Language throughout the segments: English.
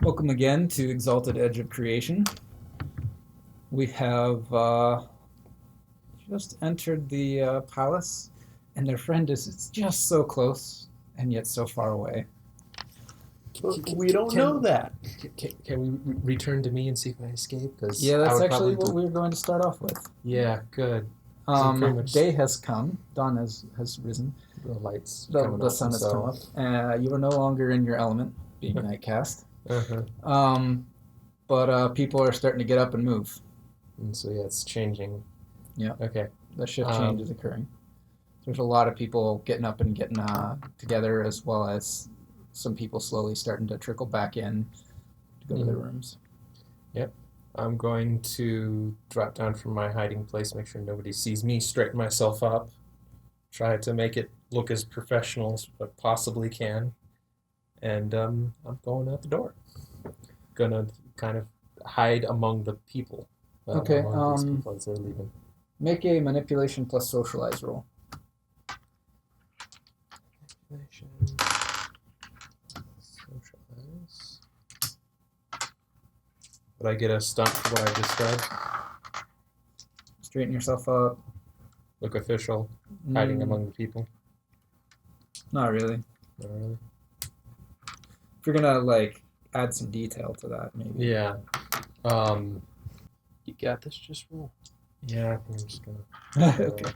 Welcome again to Exalted Edge of Creation. We have just entered the palace, and their friend is just so close and yet so far away. We don't know that. Can we return to me and see if I escape? Because Yeah, I that's would actually probably what we were going to start off with. Yeah, good. So pretty much Day has come, dawn has risen, the lights the, coming the up, sun and has come so. up. You are no longer in your element, being nightcast. Uh-huh. But people are starting to get up and move. And so yeah, it's changing. Yeah, Okay. the shift change is occurring. There's a lot of people getting up and getting together, as well as some people slowly starting to trickle back in to go to their rooms. Yep. I'm going to drop down from my hiding place, make sure nobody sees me, straighten myself up, try to make it look as professional as I possibly can, and I'm going out the door. Gonna kind of hide among the people. Okay, Among these people as they're leaving. Make a manipulation plus socialize roll. Socialize. Would I get a stunt for what I just said? Straighten yourself up. Look official, hiding among the people. Not really. Not really. If you're gonna add some detail to that, maybe. Yeah. You got this. Just roll. Yeah, I think I'm just gonna. Okay.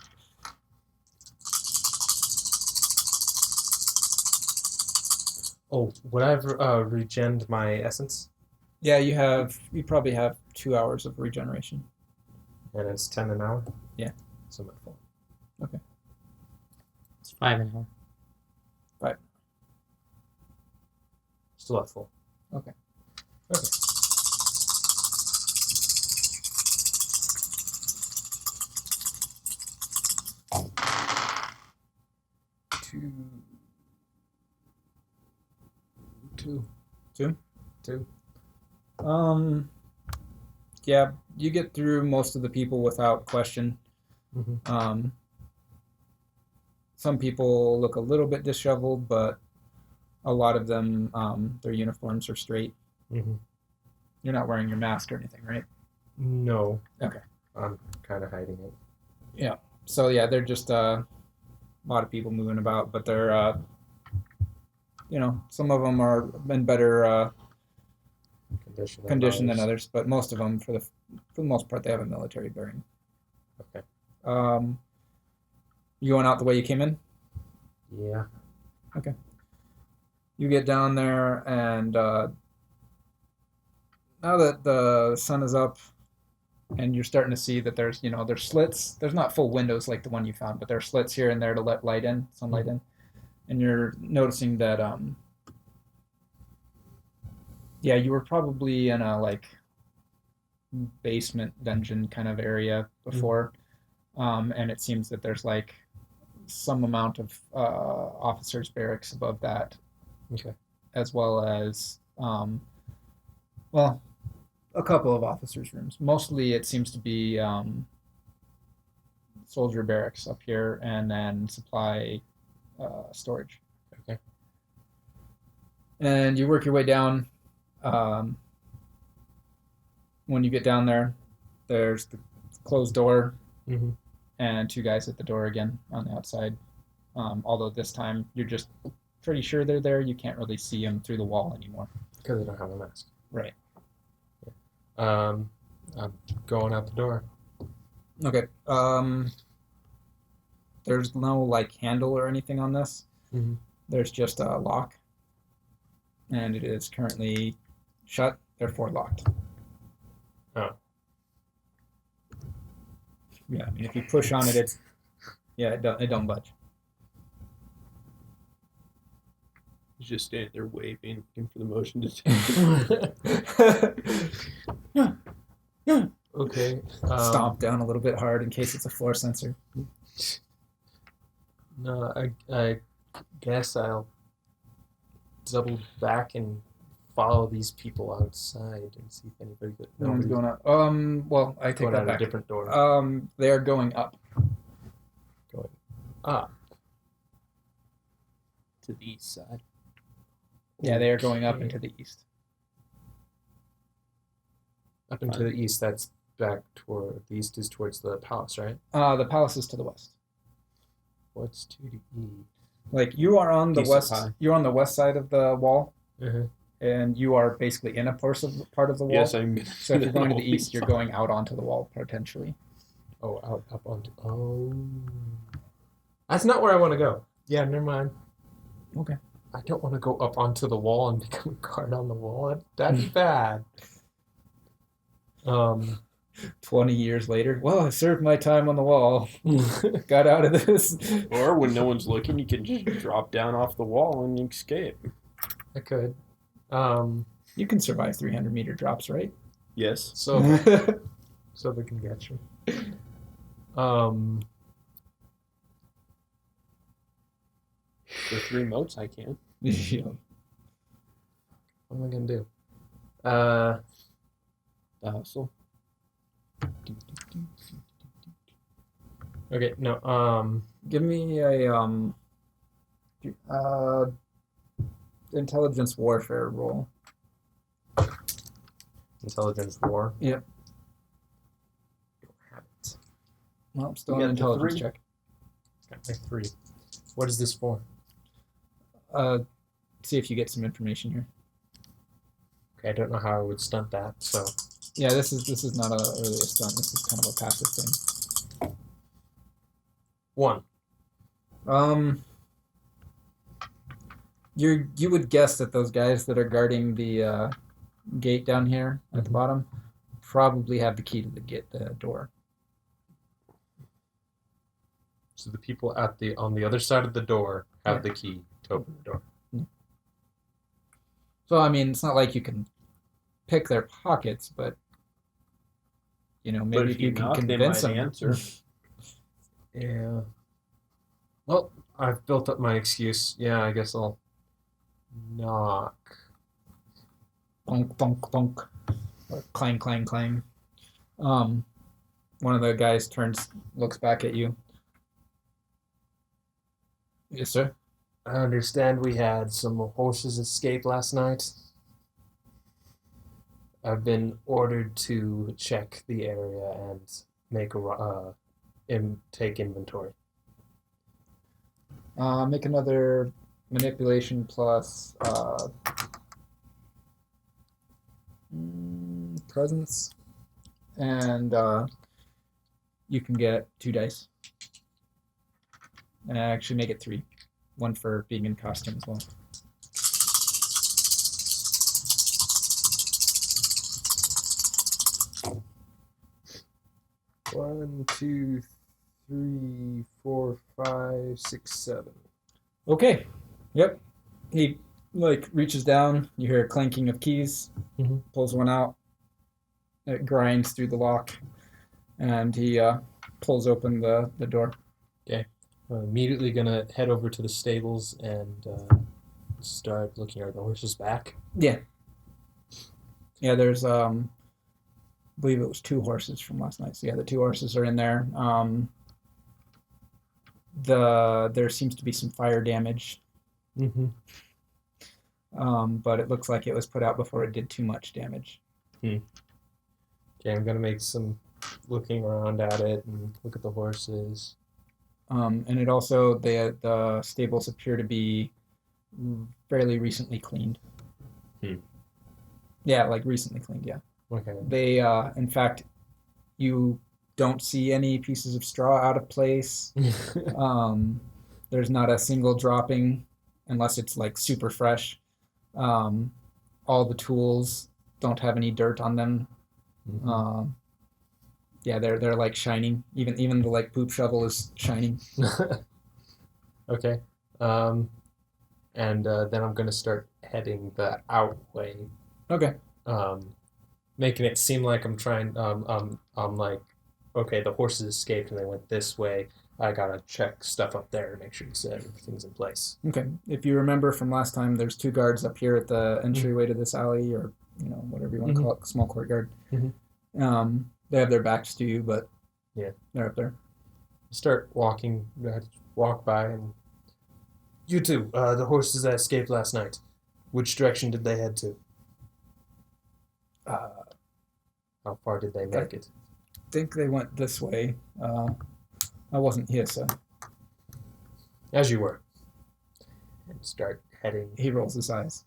Oh, would I have regened my essence? Yeah, you probably have 2 hours of regeneration. And it's 10 an hour? Yeah. So I'm at full. Okay. It's 5 an hour. 5. Still at full. Okay. Okay. Two. Yeah, you get through most of the people without question. Mm-hmm. Some people look a little bit disheveled, but a lot of them, their uniforms are straight. Mm-hmm. You're not wearing your mask or anything, right? No. Okay. I'm kind of hiding it. Yeah. So yeah, they're just a lot of people moving about, but they're, some of them are in better condition than others, but most of them, for the most part, they have a military bearing. Okay. You going out the way you came in? Yeah. Okay. You get down there, and now that the sun is up, and you're starting to see that there's slits. There's not full windows like the one you found, but there are slits here and there to let sunlight in, and you're noticing that yeah, you were probably in a basement dungeon kind of area before, and it seems that there's some amount of officers' barracks above that. Okay. As well as well, a couple of officers' rooms. Mostly, it seems to be soldier barracks up here, and then supply storage. Okay. And you work your way down. When you get down there, there's the closed door, and 2 guys at the door again on the outside. Although this time you're just pretty sure they're there. You can't really see them through the wall anymore. Because I don't have a mask. Right. Yeah. I'm going out the door. Okay. There's no handle or anything on this. Mm-hmm. There's just a lock, and it is currently shut, therefore locked. Oh. Yeah, I mean, if you push on it, it don't budge. He's just standing there waving, looking for the motion detector. Okay. Stomp down a little bit hard in case it's a floor sensor. No, I guess I'll double back and follow these people outside and see if anybody. No one's going up. Well, I take Going that out back. a different door. They are going up. Going up. to the east side. Yeah, they are going up into the east. Up and to the east, that's back toward the east is towards the palace, right? The palace is to the west. What's to the east? Like you are on the Decent west. high. You're on the west side of the wall, Uh-huh. and you are basically in a part of the wall. Yes, I'm gonna. So if you're going to the east, you're going out onto the wall potentially. Oh, out up onto. Oh, that's not where I want to go. Yeah, never mind. Okay. I don't want to go up onto the wall and become a guard on the wall. That'd be bad. 20 years later, well, I served my time on the wall. Got out of this. Or when no one's looking, you can just drop down off the wall and escape. I could. You can survive 300-meter drops, right? Yes. So so they can get you. For 3 motes, I can. Yeah. What am I gonna do? The hustle. Okay, no. Give me a intelligence warfare roll. Intelligence war. Yep. Don't have it. Well, still You an got the intelligence 3? check. Got my 3. What is this for? See if you get some information here. Okay, I don't know how I would stunt that. So Yeah, this is not really a stunt. This is kind of a passive thing. 1. You would guess that those guys that are guarding the gate down here at the bottom probably have the key to the door. So the people on the other side of the door have the key to open the door. So I mean, it's not like you can pick their pockets, but maybe if you can knock, convince they might them. answer. Yeah. Well, I've built up my excuse. Yeah, I guess I'll knock. Bonk, bonk, bonk, or clang, clang, clang. One of the guys turns, looks back at you. Yes, sir. I understand we had some horses escape last night. I've been ordered to check the area and make take inventory. Make another manipulation plus presence, and you can get 2 dice. And actually make it 3. 1 for being in costume as well. One, two, 3, 4, 5, 6, 7. Okay. Yep. He reaches down. You hear a clanking of keys. Mhm. Pulls one out. It grinds through the lock, and he pulls open the door. Okay. I'm immediately gonna head over to the stables and start looking. Are the horses back? Yeah. Yeah. There's I believe it was 2 horses from last night. So yeah, the 2 horses are in there. There seems to be some fire damage. Mm-hmm. But it looks like it was put out before it did too much damage. Okay, I'm gonna make some looking around at it and look at the horses. And it also the stables appear to be fairly recently cleaned. Yeah, like recently cleaned. Yeah. Okay. They in fact, you don't see any pieces of straw out of place. There's not a single dropping unless it's like super fresh. All the tools don't have any dirt on them. Mm-hmm. Yeah, they're like shining. Even the like poop shovel is shining. Okay. And then I'm gonna start heading the out way. Okay. Making it seem like I'm trying. I'm like, okay, the horses escaped and they went this way. I gotta check stuff up there to make sure everything's in place. Okay. If you remember from last time, there's 2 guards up here at the entryway to this alley, or whatever you want to call it, small courtyard. They have their backs to you, but yeah, they're up there. Start walking. Walk by and you two. The horses that escaped last night. Which direction did they head to? How far did they make it? I think they went this way. I wasn't here, so As you were. And start heading he rolls his eyes.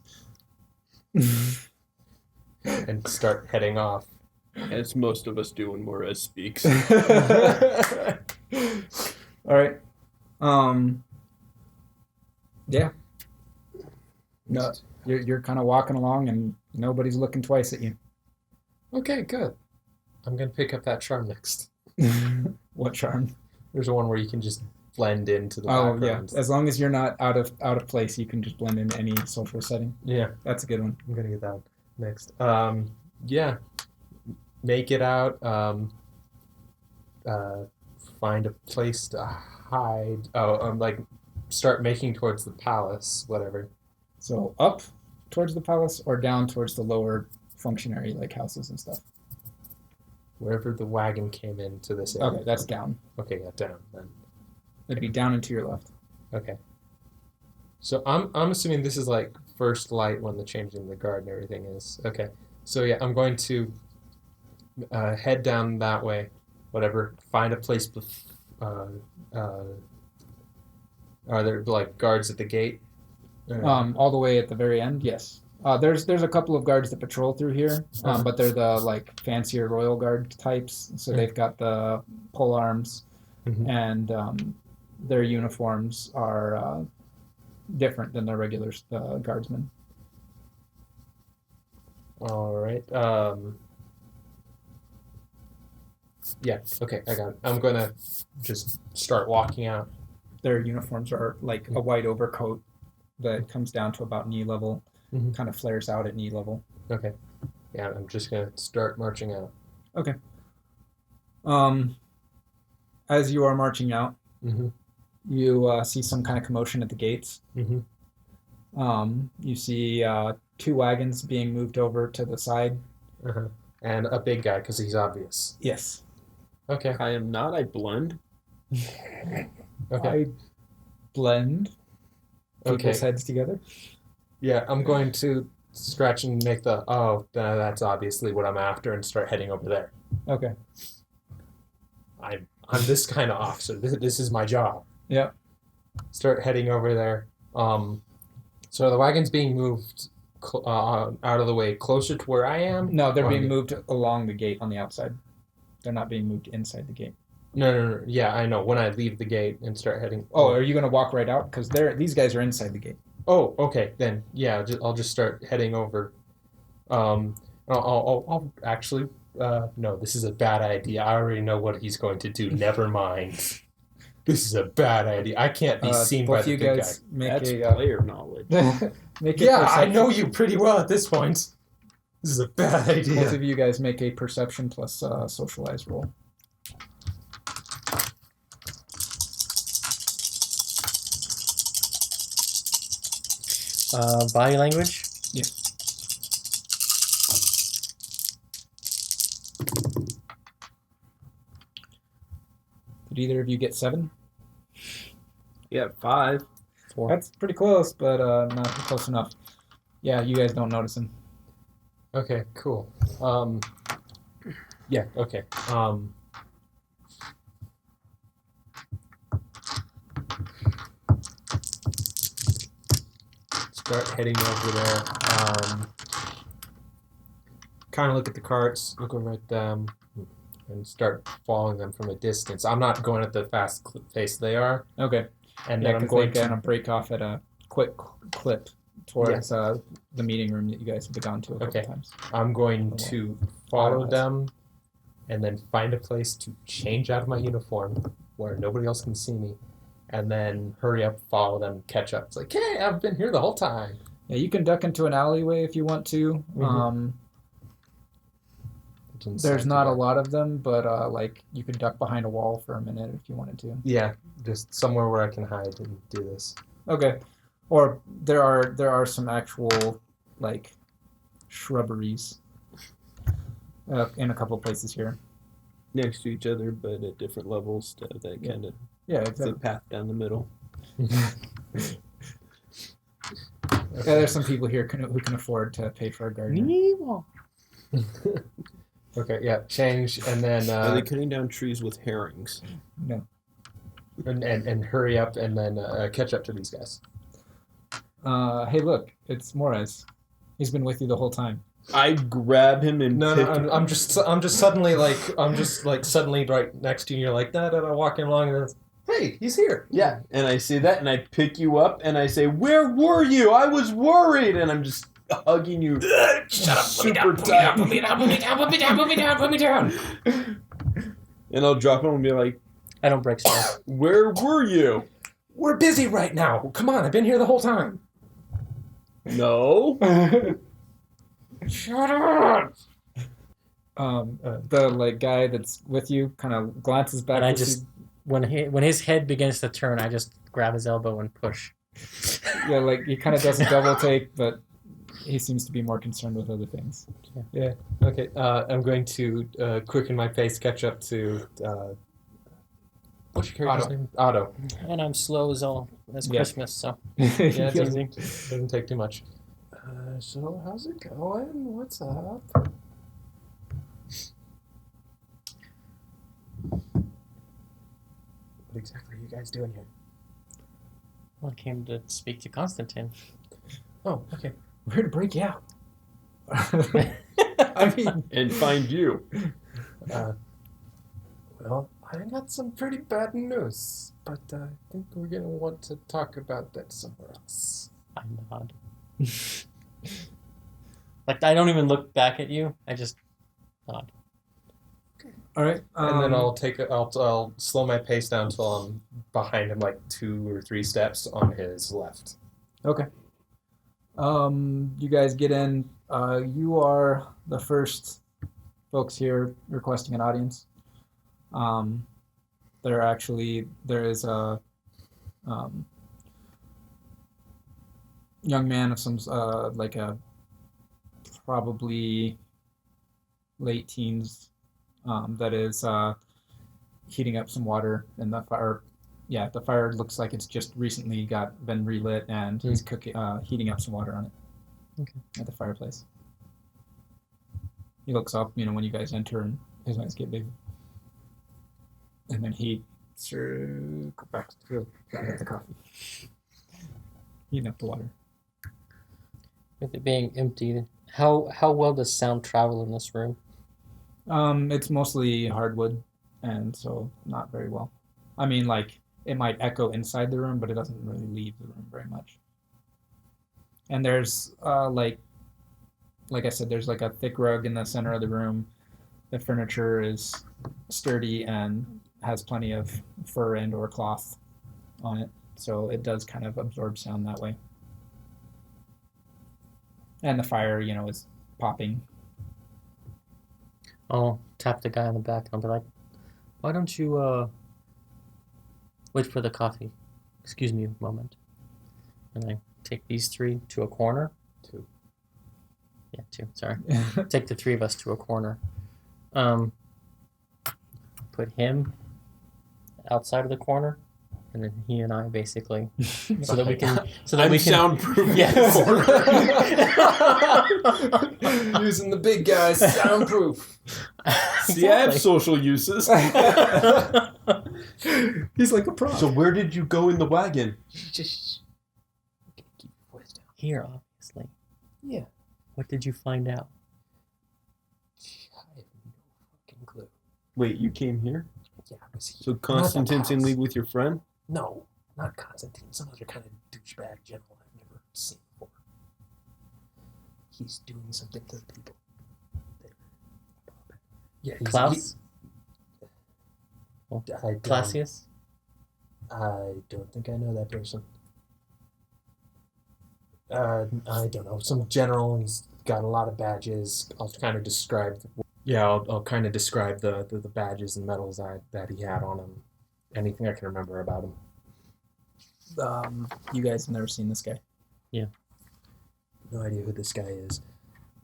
and start heading off. As most of us do when Morez speaks. All right. Yeah. No, you're kind of walking along, and nobody's looking twice at you. Okay, good. I'm gonna pick up that charm next. What charm? There's one where you can just blend into the Oh background. yeah. As long as you're not out of place, you can just blend in any social setting. Yeah, That's a good one. I'm gonna get that one next. Yeah. Make it out. Find a place to hide. Like start making towards the palace, whatever. So up towards the palace or down towards the lower functionary like houses and stuff. Wherever the wagon came into this area. Okay, that's down. Okay, yeah, down then. It'd be down and to your left. Okay. So I'm assuming this is like first light when the changing the guard and everything is. Okay. So yeah, I'm going to head down that way, whatever. Find a place. Are there like guards at the gate? All the way at the very end, yes. There's a couple of guards that patrol through here, but they're the like fancier royal guard types. So they've got the pole arms, and their uniforms are different than the regular guardsmen. All right. Yeah. Okay, I got it. I'm gonna just start walking out. Their uniforms are like a white overcoat that comes down to about knee level, kind of flares out at knee level. Okay. Yeah, I'm just gonna start marching out. Okay. As you are marching out, you see some kind of commotion at the gates. You see 2 wagons being moved over to the side. And a big guy, because he's obvious. Yes. Okay. I am not. I blend. Okay. I blend people's Okay. heads together. Yeah, I'm going to scratch and make that's obviously what I'm after, and start heading over there. Okay. I'm this kind of officer. This is my job. Yeah. Start heading over there. So the wagon's being moved out of the way closer to where I am? No, they're being moved along the gate on the outside. They're not being moved inside the gate. No. Yeah, I know. When I leave the gate and start heading. Oh, are you going to walk right out? Because these guys are inside the gate. Oh, okay. Then yeah, I'll just start heading over. I'll actually. No, this is a bad idea. I already know what he's going to do. Never mind. This is a bad idea. I can't be seen by the big guy. That's player knowledge. Make Yeah, I know you pretty well at this point. This is a bad idea. Both of you guys make a perception plus socialize roll. Body language? Yeah. Did either of you get 7? Yeah, 5. 4. That's pretty close, but not close enough. Yeah, you guys don't notice him. Okay, cool. Yeah, okay. Start heading over there. Kind of look at the carts, look over at them, and start following them from a distance. I'm not going at the fast pace they are. Okay. And Yeah, then I'm because going they're to... going to break off at a quick clip towards the meeting room that you guys have gone to a couple times. I'm going to follow them and then find a place to change out of my uniform where nobody else can see me, and then hurry up, follow them, catch up. It's like, hey, I've been here the whole time. Yeah, you can duck into an alleyway if you want to. There's not a lot of them, but like you could duck behind a wall for a minute if you wanted to. Yeah, just somewhere where I can hide and do this. Okay. Or there are some actual like shrubberies in a couple places here. Next to each other, but at different levels to have that kind of Yeah, the exactly. path down the middle. Yeah, there's some people here who can afford to pay for a gardener. Okay, yeah, change, and then Are they cutting down trees with herrings? No. and hurry up, and then catch up to these guys. Hey, look, it's Morez. He's been with you the whole time. I grab him and No, pick no, I'm just suddenly suddenly right next to you. And you're like, walking along, and hey, he's here. Yeah, and I say that, and I pick you up, and I say, "Where were you? I was worried," and I'm just hugging you. Shut up! Super Put tight. me down! Put me down! Put me down! Put me down! Put me down! Put me down! And I'll drop him and be like, I don't break stuff. "Where were you?" We're busy right now. Come on, I've been here the whole time. No. Shut up! The guy that's with you kind of glances back. And I to just, see- when his head begins to turn, I just grab his elbow and push. yeah, like he kind of does a double take, but he seems to be more concerned with other things. Yeah. Okay. I'm going to quicken my pace, catch up to. What's your character's name? Otto. And I'm slow as Yeah. Christmas, so Yeah, it's it easy. doesn't take too much. So how's it going? What's up? What exactly are you guys doing here? Well, I came to speak to Constantine. Oh, okay. We're here to break you out. I mean, And find you. Well, I got some pretty bad news, but I think we're gonna want to talk about that somewhere else. I nod. Like, I don't even look back at you. I just nod. all right. And then I'll slow my pace down until I'm behind him, like 2 or 3 steps on his left. Okay. You guys get in. You are the first folks here requesting an audience. There is a young man of some like a probably late teens that is heating up some water in the fire. Yeah, the fire looks like it's just recently been relit, and he's heating up some water on it. Okay. At the fireplace. He looks up, when you guys enter, and his eyes get big. And then he go back to the coffee. Heating up the water. With it being empty, how well does sound travel in this room? It's mostly hardwood, and so not very well. I mean, like, it might echo inside the room, but it doesn't really leave the room very much. And there's, like I said, there's like a thick rug in the center of the room. The furniture is sturdy and has plenty of fur and or cloth on it, so it does kind of absorb sound that way. And the fire, is popping. I'll tap the guy on the back and I'll be like, why don't you wait for the coffee? Excuse me a moment. And I take these 3 to a corner. 2. Yeah, 2, sorry. Take the 3 of us to a corner. Put him outside of the corner, and then he and I basically, so that we can soundproof. Yes. Using the big guys, soundproof. See, I have social uses. He's like a prop. So where did you go in the wagon? Just keep your voice down. Here, obviously. Yeah. What did you find out? I have no fucking clue. Wait, you came here? Yeah, I was here. So Constantine's in house. league with your friend? No, not Constantine. Some other kind of douchebag general I've never seen before. He's doing something to the people. Yeah, Klaus? I don't, Clausius? I don't think I know that person. I don't know. Some general. He's got a lot of badges. I'll kind of describe. I'll kind of describe the badges and medals that he had on him. Anything I can remember about him. You guys have never seen this guy. No idea who this guy is,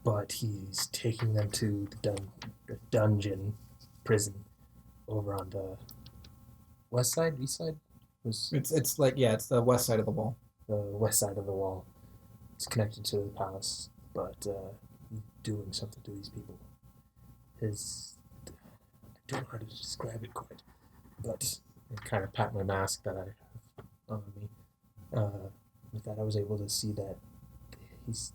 but he's taking them to the dungeon prison over on the west side, east side. It's like, yeah, it's the west side of the wall. The west side of the wall. It's connected to the palace, but he's doing something to these people. is, I don't know how to describe it quite, but I kind of pat my mask that I have on me. With that, I was able to see that he's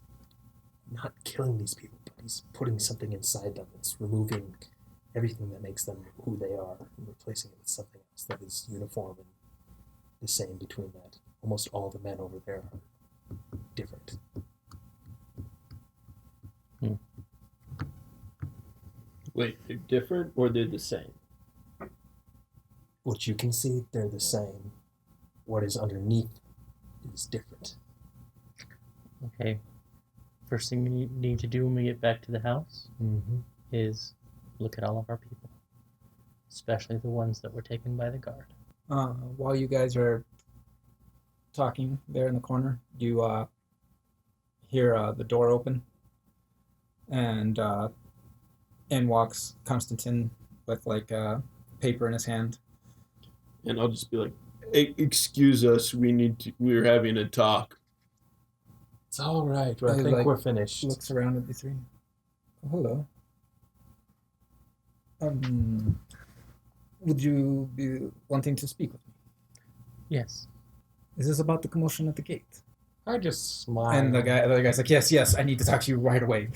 not killing these people, but he's putting something inside them. It's removing everything that makes them who they are and replacing it with something else that is uniform and the same between that. Almost all the men over there are different. Wait, they're different or they're the same? What you can see, they're the same. What is underneath is different. Okay. First thing we need to do when we get back to the house is look at all of our people, especially the ones that were taken by the guard. While you guys are talking there in the corner, you hear the door open, and in walks Constantine with like paper in his hand. And I'll just be like, hey, excuse us, we're having a talk. It's all right. I He, think like, we're finished. Looks around at the three. Oh, hello. Would you be wanting to speak with me? Yes. Is this about the commotion at the gate? I just smile. And the other guy's like, yes, I need to talk to you right away.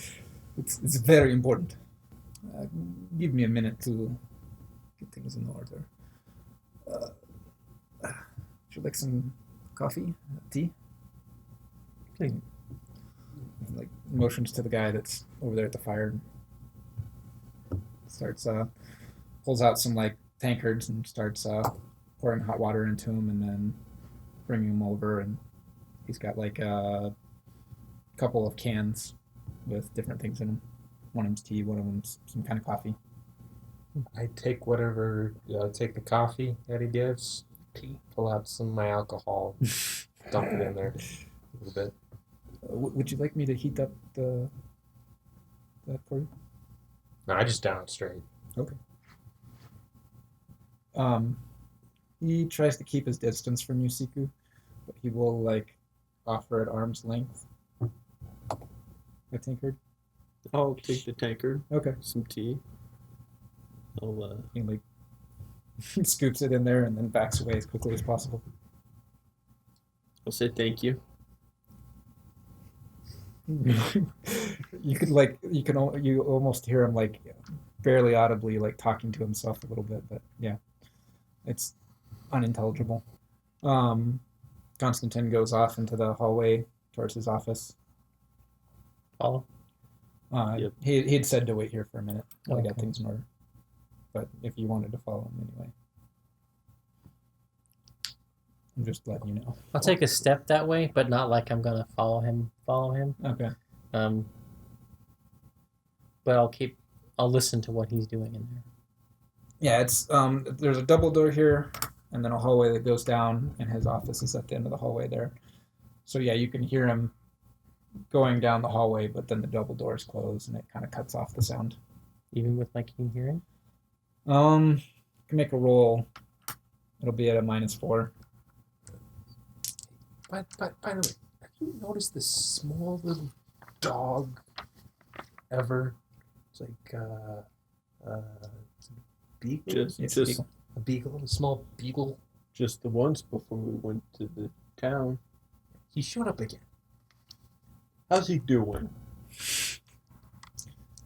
It's very important. Give me a minute to get things in order. Would you like some coffee? Tea? Please. And, like, motions to the guy that's over there at the fire. Starts pulls out some like tankards and starts pouring hot water into them, and then bringing them over, and he's got like a couple of cans with different things in them. One of them's tea, one of them's some kind of coffee. I take take the coffee that he gives, pull out some of my alcohol, dump it in there a little bit. Would you like me to heat up that for you? No, I just down it straight. Okay. He tries to keep his distance from you, Siku, but he will like offer at arm's length a tankard. I'll take the tankard, Okay. some tea. He like scoops it in there and then backs away as quickly as possible. I'll say thank you. You almost hear him like barely audibly like talking to himself a little bit, but yeah, it's unintelligible. Constantine goes off into the hallway towards his office. Follow? Yep. He'd said to wait here for a minute while he got Okay. things in order, but if you wanted to follow him anyway, I'm just letting you know. I'll take a step that way, but not like I'm gonna follow him. Okay. But I'll listen to what he's doing in there. Yeah, it's there's a double door here, and then a hallway that goes down, and his office is at the end of the hallway there. So yeah, you can hear him going down the hallway, but then the double doors close, and it kind of cuts off the sound. Even with my keen hearing? You can make a roll. It'll be at a -4. By the way, have you noticed this small little dog ever? It's like it's a beagle. It's Just equal. A beagle, a small beagle. Just the once before we went to the town. He showed up again. How's he doing?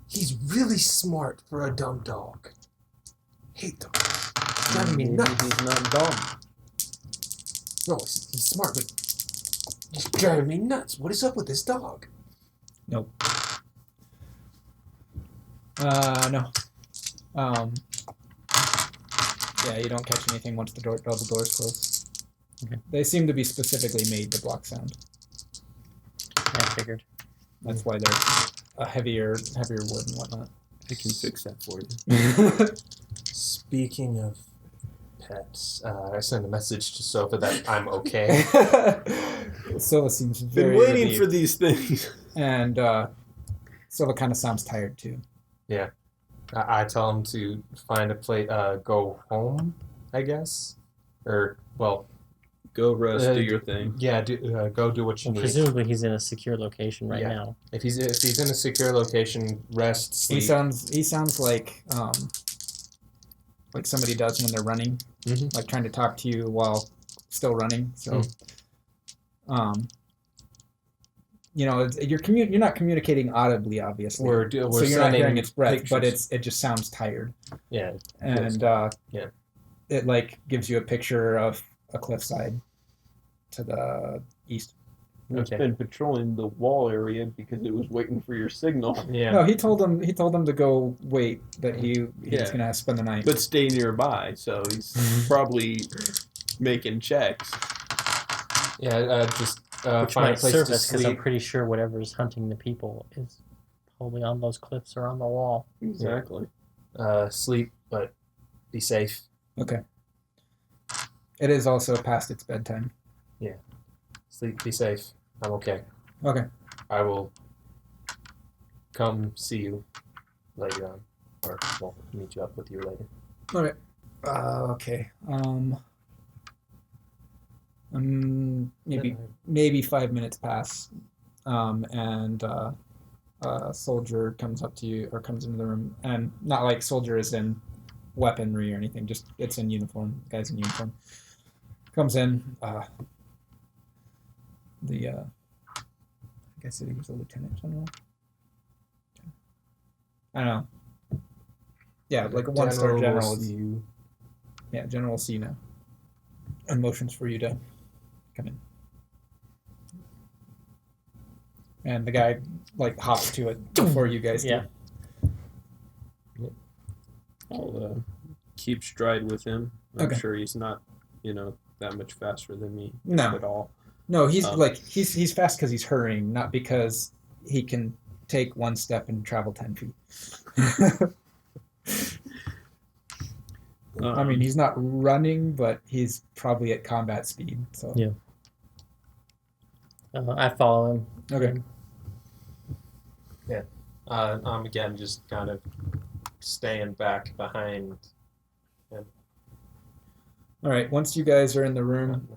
He's really smart for a dumb dog. Hate them. It's driving me nuts. He's not dumb. No, he's smart, but he's driving me nuts. What is up with this dog? Nope. No. Yeah, you don't catch anything once the double doors close. Okay. They seem to be specifically made to block sound. Yeah, I figured. That's why they're a heavier wood and whatnot. I can fix that for you. Speaking of pets, I sent a message to Sofa that I'm okay. Scylla seems very Been waiting relieved. for these things. And Scylla kind of sounds tired too. Yeah. I tell him to find a place, go home, I guess. Or, well, Go rest, do your thing. Yeah, go do what you need. Presumably he's in a secure location right Yeah. now. If he's in a secure location, rest, sleep. He sounds like somebody does when they're running, like trying to talk to you while still running. So, you're not communicating audibly, obviously. We're so you're not hearing its breath, pictures. but it just sounds tired. Yeah. And it like gives you a picture of a cliffside to the east. It's been patrolling the wall area because it was waiting for your signal. Yeah. No, he told them to go wait. That he's gonna spend the night. But stay nearby, so he's probably making checks. Yeah. Just Which find a might place serve to us because I'm sleep. pretty sure whatever's hunting the people is probably on those cliffs or on the wall. Exactly. Sleep, but be safe. Okay. It is also past its bedtime. Yeah. Sleep, be safe. I'm okay. Okay. I will come see you later on. Or, well, meet you up with you later. Okay. Okay. Maybe 5 minutes pass, and a soldier comes up to you or comes into the room, and not like soldier is in weaponry or anything. Just it's in uniform. The guy's in uniform. Comes in. I guess he was a lieutenant general. I don't know. Yeah, like a one-star general. General will see you now. And motions for you to come in. And the guy like hops to it before you guys do. I'll keep stride with him. I'm Okay. sure he's not, that much faster than me No. at all. No, he's he's fast because he's hurrying, not because he can take one step and travel 10 feet. I mean, he's not running, but he's probably at combat speed. So Yeah. I follow him. Okay. I'm again just kind of staying back behind. All right. Once you guys are in the room,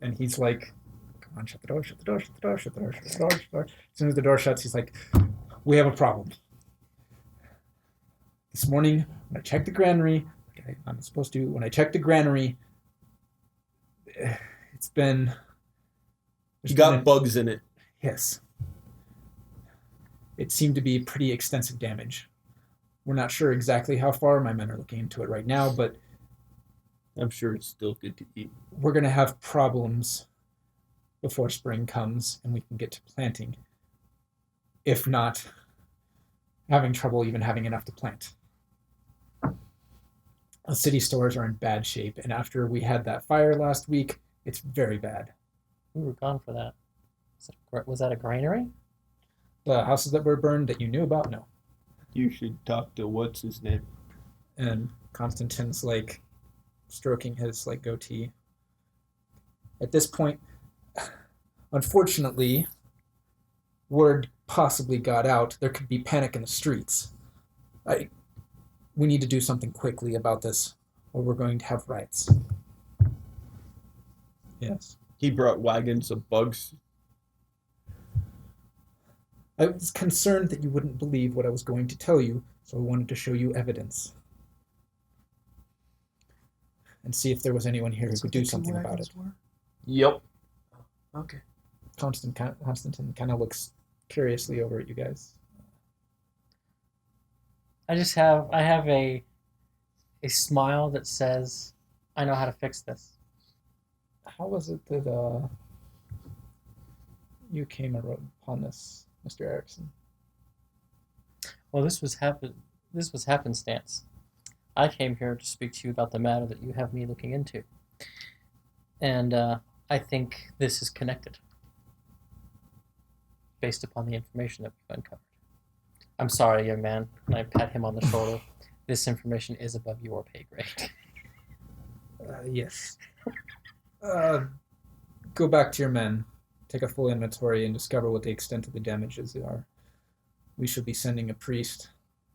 and he's like, "Come on, shut the door, shut the door, shut the door, shut the door, shut the door, shut the door." As soon as the door shuts, he's like, "We have a problem. This morning, when I checked the granary, I'm supposed to. When I checked the granary, it's been. You got bugs in it. Yes. It seemed to be pretty extensive damage. We're not sure exactly how far. My men are looking into it right now, but I'm sure it's still good to eat. we're going to have problems before spring comes and we can get to planting. If not, having trouble even having enough to plant. The city stores are in bad shape, and after we had that fire last week, it's very bad. We were gone for that. Was that a granary? The houses that were burned that you knew about, no. You should talk to what's his name. And Constantine's like stroking his like goatee. At this point, unfortunately, word possibly got out. There could be panic in the streets. We need to do something quickly about this, or we're going to have riots. Yes. He brought wagons of bugs. I was concerned that you wouldn't believe what I was going to tell you, so I wanted to show you evidence. And see if there was anyone here who could do something about it. Yep. Okay. Constantine kind of looks curiously over at you guys. I have a smile that says, I know how to fix this. How was it that you came upon this, Mr. Erickson? Well, this was happenstance. I came here to speak to you about the matter that you have me looking into. And I think this is connected based upon the information that we've uncovered. I'm sorry, young man. And I pat him on the shoulder. This information is above your pay grade. Yes. Go back to your men. Take a full inventory and discover what the extent of the damages are. We should be sending a priest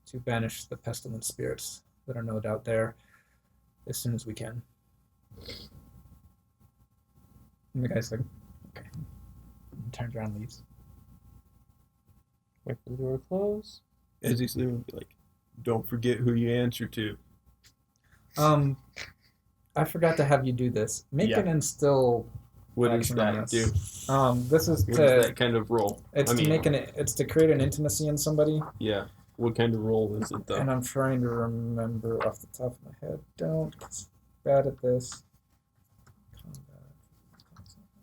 to banish the pestilent spirits that are no doubt there as soon as we can. And the guy's like, okay. And turns around and leaves. Wait for the door to close. As he's leaving, be like, don't forget who you answer to. I forgot to have you do this. Make Yeah. an instill. What does action on that this. do? This is What to. is that kind of roll? It's It's to create an intimacy in somebody. Yeah. What kind of roll is it, though? And I'm trying to remember off the top of my head. Don't. It's bad at this.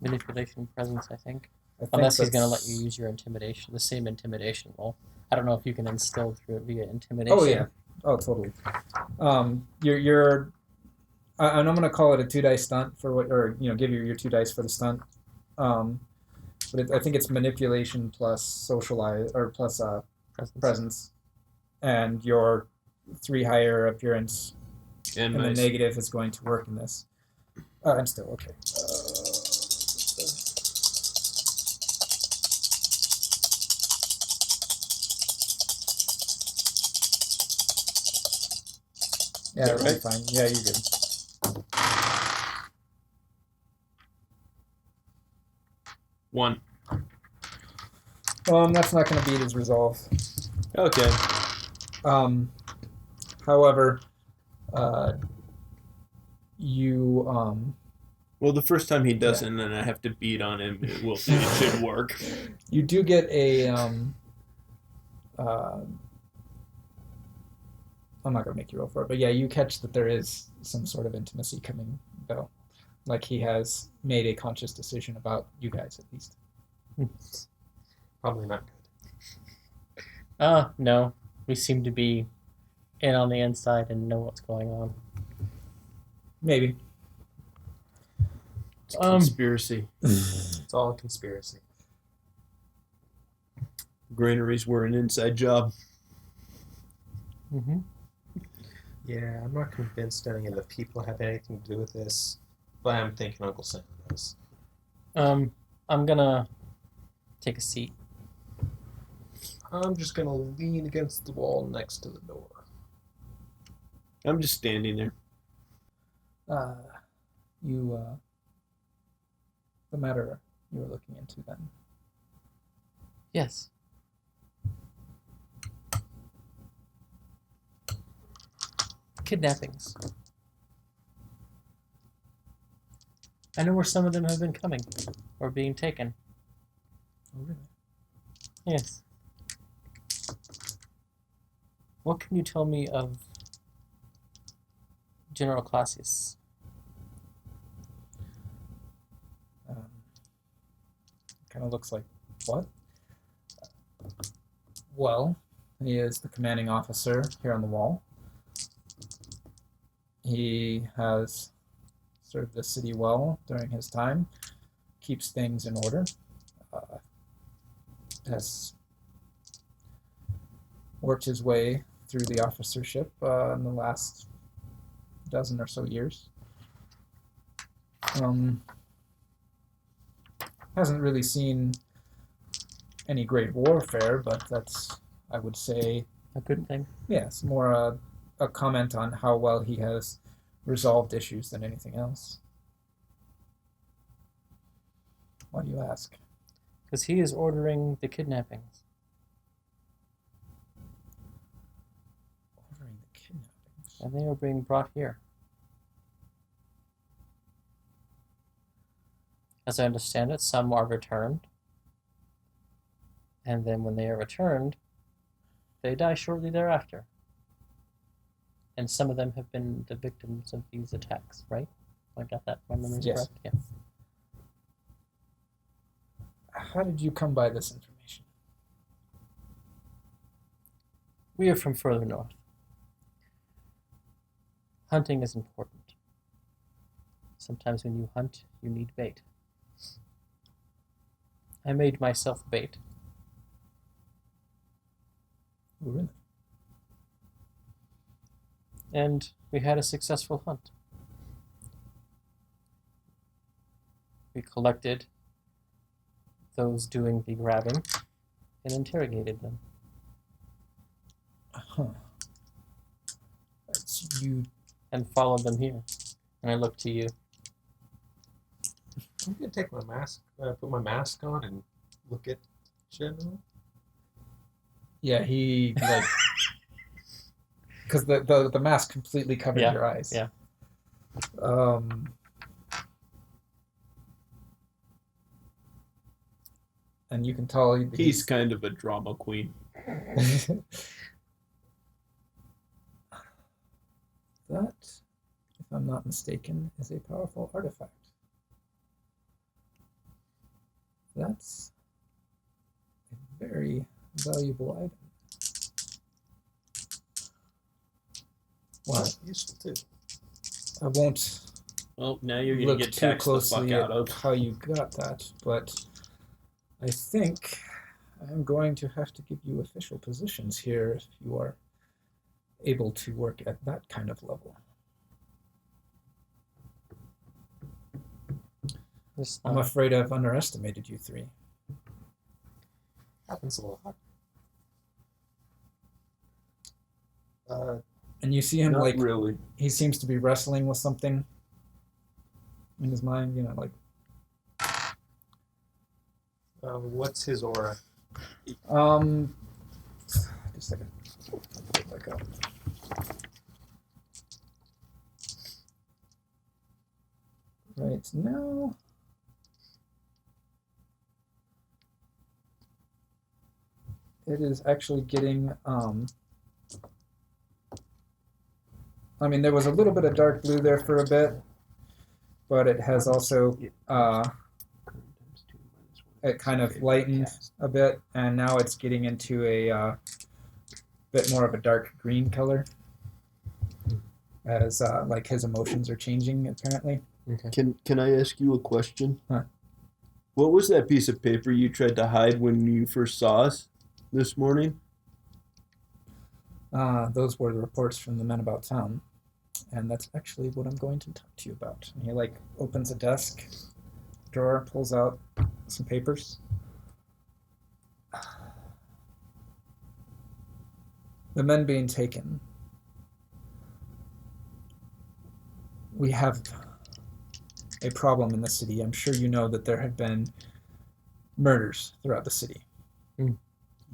Manipulation presence, I think. I think Unless he's going to that's- let you use your intimidation, the same intimidation roll. I don't know if you can instill through it via intimidation. Oh yeah. Oh totally. You're. And I'm gonna call it a 2-dice stunt for what, or give you your 2 dice for the stunt. But I think it's manipulation plus socialize or plus presence, and your 3 higher appearance, and nice. the negative is going to work in this. I'm still okay. Yeah, that that'll be right? fine. Yeah, you're good. One. That's not going to beat his resolve. Okay. However, you Well, the first time he doesn't, and I have to beat on him, it should work. you do get a I'm not going to make you roll for it, but yeah, you catch that there is some sort of intimacy coming, though. Like he has made a conscious decision about you guys, at least. Probably not good. No. We seem to be in on the inside and know what's going on. Maybe. It's a conspiracy. It's all a conspiracy. Granaries were an inside job. Mm-hmm. Yeah, I'm not convinced any of the people have anything to do with this, but I'm thinking Uncle Sam does. I'm gonna take a seat. I'm just gonna lean against the wall next to the door. I'm just standing there. The matter you were looking into then. Yes. Kidnappings. I know where some of them have been coming, or being taken. Oh, really? Yes. What can you tell me of General Clausius? Kind of looks like what? Well, he is the commanding officer here on the wall. He has served the city well during his time, keeps things in order, has worked his way through the officership in the last dozen or so years. Hasn't really seen any great warfare, but that's, I would say, A good thing. yes, more a comment on how well he has resolved issues than anything else. Why do you ask? Because he is ordering the kidnappings. Ordering the kidnappings. And they are being brought here. As I understand it, some are returned. And then when they are returned, they die shortly thereafter. And some of them have been the victims of these attacks, right? I got that, my memory's Yes. correct? Yeah. How did you come by this information? We are from further north. Hunting is important. Sometimes when you hunt, you need bait. I made myself bait. Oh, really? And we had a successful hunt. We collected those doing the grabbing and interrogated them. Huh. That's you. And followed them here. And I look to you. I'm gonna take my mask, put my mask on, and look at General. Yeah, he like because the mask completely covered Yeah, your eyes. yeah. And you can tell He's kind of a drama queen. That, if I'm not mistaken, is a powerful artifact. That's a very valuable item. Well, Useful too. I won't Well, now you're gonna look get too taxed the fuck closely out at of. how you got that, but I think I'm going to have to give you official positions here if you are able to work at that kind of level. I'm afraid I've underestimated you three. Happens a lot. And you see him Not really. he seems to be wrestling with something in his mind, like. What's his aura? Just a second. Get back up. Right now. It is actually getting, I mean, there was a little bit of dark blue there for a bit, but it has also, it kind of lightened a bit, and now it's getting into a bit more of a dark green color, as like his emotions are changing, apparently. Okay. Can I ask you a question? Huh. What was that piece of paper you tried to hide when you first saw us this morning? Those were the reports from the men about town, and that's actually what I'm going to talk to you about. And he opens a desk drawer, pulls out some papers. The men being taken. We have a problem in the city. I'm sure you know that there have been murders throughout the city.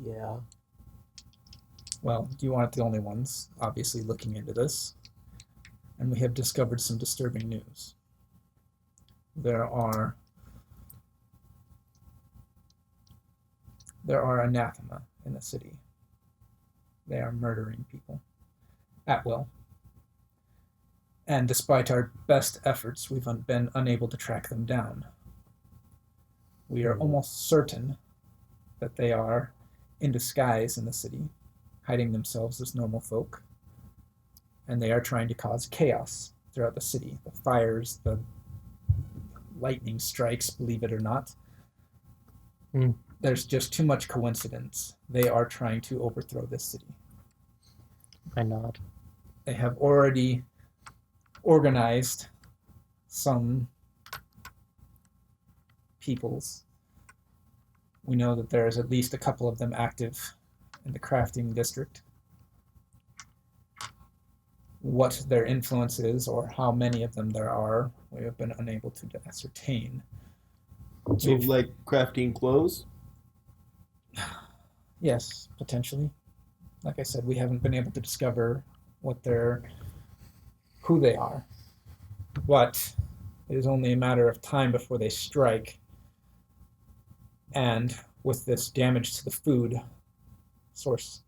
Yeah. Well, you aren't the only ones, obviously, looking into this. And we have discovered some disturbing news. There are anathema in the city. They are murdering people at will. And despite our best efforts, we've been unable to track them down. We are almost certain that they are in disguise in the city, hiding themselves as normal folk. And they are trying to cause chaos throughout the city. The fires, the lightning strikes, believe it or not. There's just too much coincidence. They are trying to overthrow this city. I nod. They have already organized some peoples. We know that there is at least a couple of them active in the crafting district. What their influence is or how many of them there are, we have been unable to ascertain. So, like crafting clothes? Yes, potentially. Like I said, we haven't been able to discover who they are. But it is only a matter of time before they strike. And with this damage to the food source,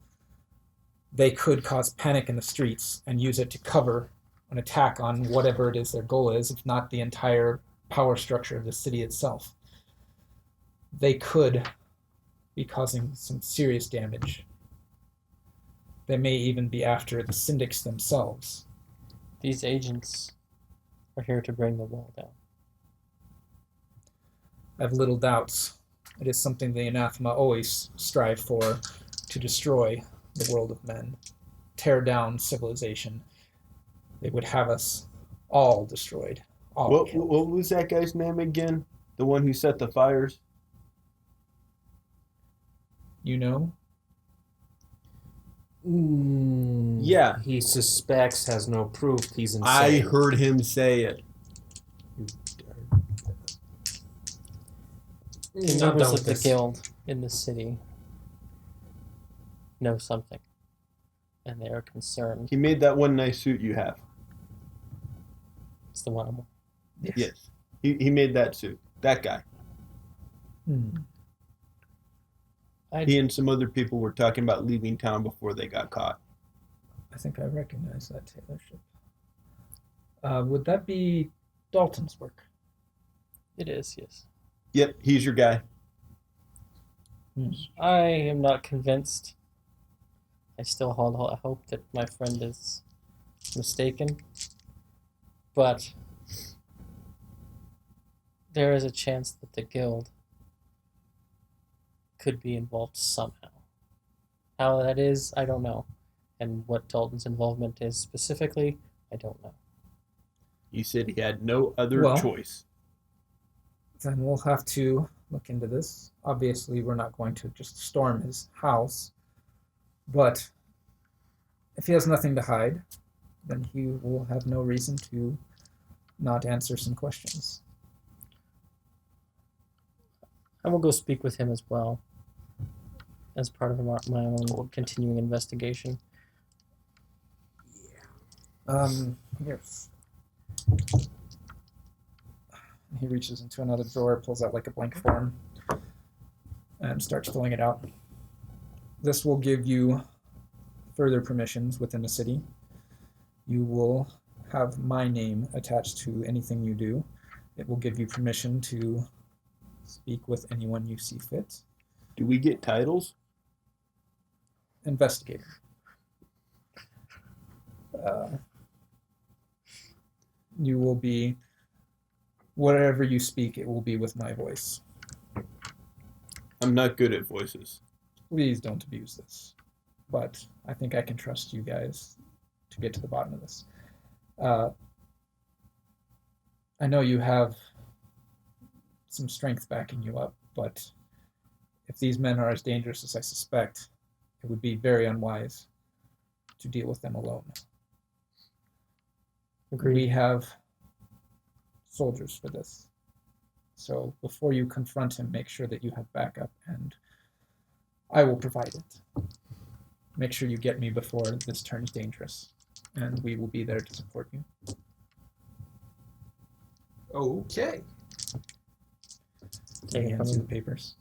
they could cause panic in the streets and use it to cover an attack on whatever it is their goal is, if not the entire power structure of the city itself. They could be causing some serious damage. They may even be after the syndics themselves. These agents are here to bring the wall down. I have little doubts. It is something the anathema always strive for, to destroy the world of men, tear down civilization. They would have us all destroyed. All killed. What was that guy's name again? The one who set the fires? You know? Yeah. He suspects, has no proof. He's insane. I heard him say it. The I'm members done of with the this. guild in the city know something, and they are concerned. He made that one nice suit you have. It's the one I'm. Yes. He made that suit. That guy. He and some other people were talking about leaving town before they got caught. I think I recognize that tailorship. Would that be Dalton's work? It is, yes. Yep, he's your guy. I am not convinced. I still hold hope that my friend is mistaken. But there is a chance that the guild could be involved somehow. How that is, I don't know. And what Dalton's involvement is specifically, I don't know. You said he had no other Well, choice. Then we'll have to look into this. Obviously, we're not going to just storm his house. But if he has nothing to hide, then he will have no reason to not answer some questions. I will go speak with him as well, as part of my own continuing investigation. Yes. He reaches into another drawer, pulls out like a blank form, and starts filling it out. This will give you further permissions within the city. You will have my name attached to anything you do. It will give you permission to speak with anyone you see fit. Do we get titles? Investigator. You will be, whatever you speak, it will be with my voice. I'm not good at voices. Please don't abuse this. But I think I can trust you guys to get to the bottom of this. I know you have some strength backing you up, but if these men are as dangerous as I suspect, it would be very unwise to deal with them alone. Agreed. We have soldiers for this. So before you confront him, make sure that you have backup, and I will provide it. Make sure you get me before this turns dangerous, and we will be there to support you. Okay. He hands you the papers.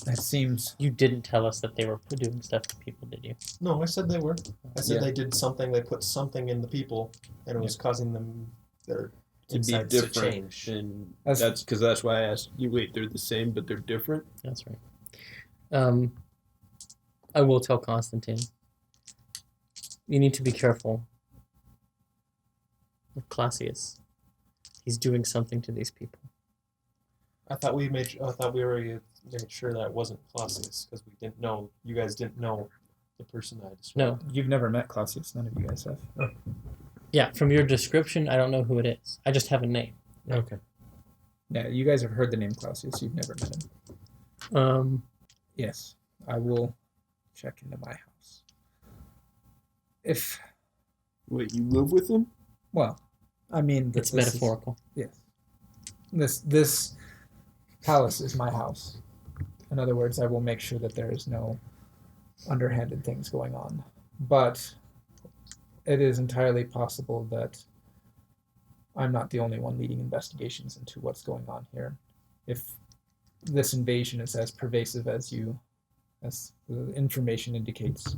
It seems You didn't tell us that they were doing stuff to people, did you? No, I said they were. I said Yeah. they did something. They put something in the people, and it was causing them their To be insides different. to change. And As- that's because that's why I asked you. Wait, they're the same, but they're different? That's right. I will tell Constantine. You need to be careful of Clausius. He's doing something to these people. I thought we already made sure that it wasn't Clausius because we didn't know. You guys didn't know the person I described. No. you've never met Clausius. None of you guys have. Yeah, from your description, I don't know who it is. I just have a name. Okay. Yeah, you guys have heard the name Clausius. You've never met him. Yes, I will check into my house. If, Wait, you live with them? well, I mean, It's this is- metaphorical. yes. This palace is my house. In other words, I will make sure that there is no underhanded things going on. But it is entirely possible that I'm not the only one leading investigations into what's going on here. If this invasion is as pervasive as the information indicates,